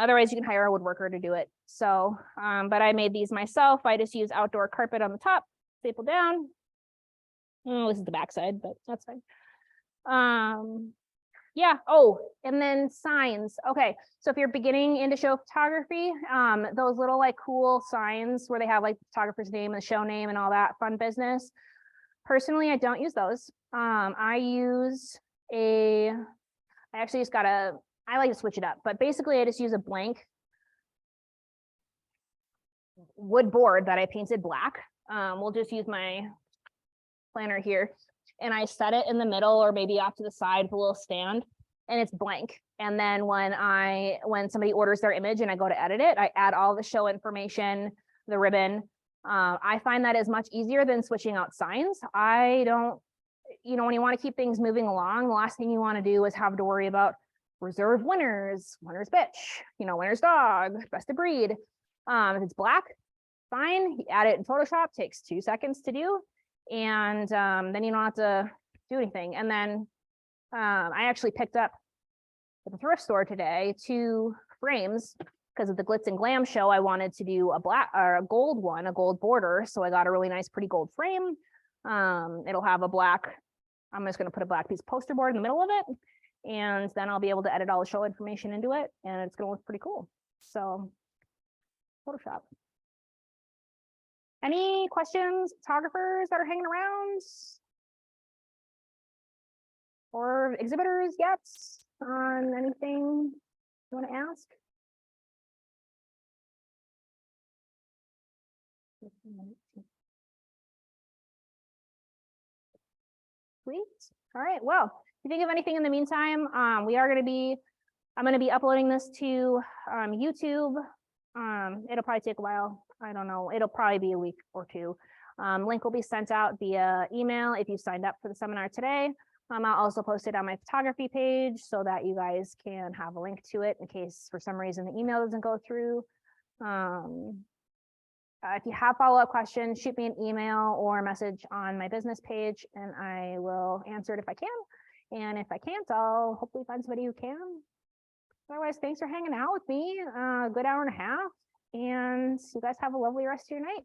Otherwise you can hire a woodworker to do it. So, but I made these myself. I just use outdoor carpet on the top, staple down. Oh, this is the backside, but that's fine. Yeah. Oh, and then signs. Okay. So if you're beginning into show photography, those little like cool signs where they have like the photographer's name and the show name and all that fun business. Personally, I don't use those. I like to switch it up, but basically I just use a blank wood board that I painted black. We'll just use my planner here, and I set it in the middle or maybe off to the side with a little stand, and it's blank. And then when somebody orders their image and I go to edit it, I add all the show information, the ribbon. I find that is much easier than switching out signs. I don't, when you want to keep things moving along, the last thing you want to do is have to worry about reserve winners, winner's bitch, winner's dog, best of breed. If it's black, fine, you add it in Photoshop, takes 2 seconds to do. And then you don't have to do anything. And then I actually picked up at the thrift store today 2 frames because of the Glitz and Glam show. I wanted to do a black or a gold one, a gold border. So I got a really nice, pretty gold frame. It'll have a black, I'm just going to put a black piece of poster board in the middle of it. And then I'll be able to edit all the show information into it. And it's going to look pretty cool. So Photoshop. Any questions, photographers that are hanging around? Or exhibitors yet on anything you want to ask? Sweet. All right. Well, if you think of anything in the meantime, I'm going to be uploading this to YouTube. It'll probably take a while. I don't know. It'll probably be a week or 2. Link will be sent out via email if you signed up for the seminar today. I'll also post it on my photography page so that you guys can have a link to it in case for some reason the email doesn't go through. If you have follow-up questions, shoot me an email or a message on my business page and I will answer it if I can. And if I can't, I'll hopefully find somebody who can. Otherwise, thanks for hanging out with me. A good hour and a half. And you guys have a lovely rest of your night.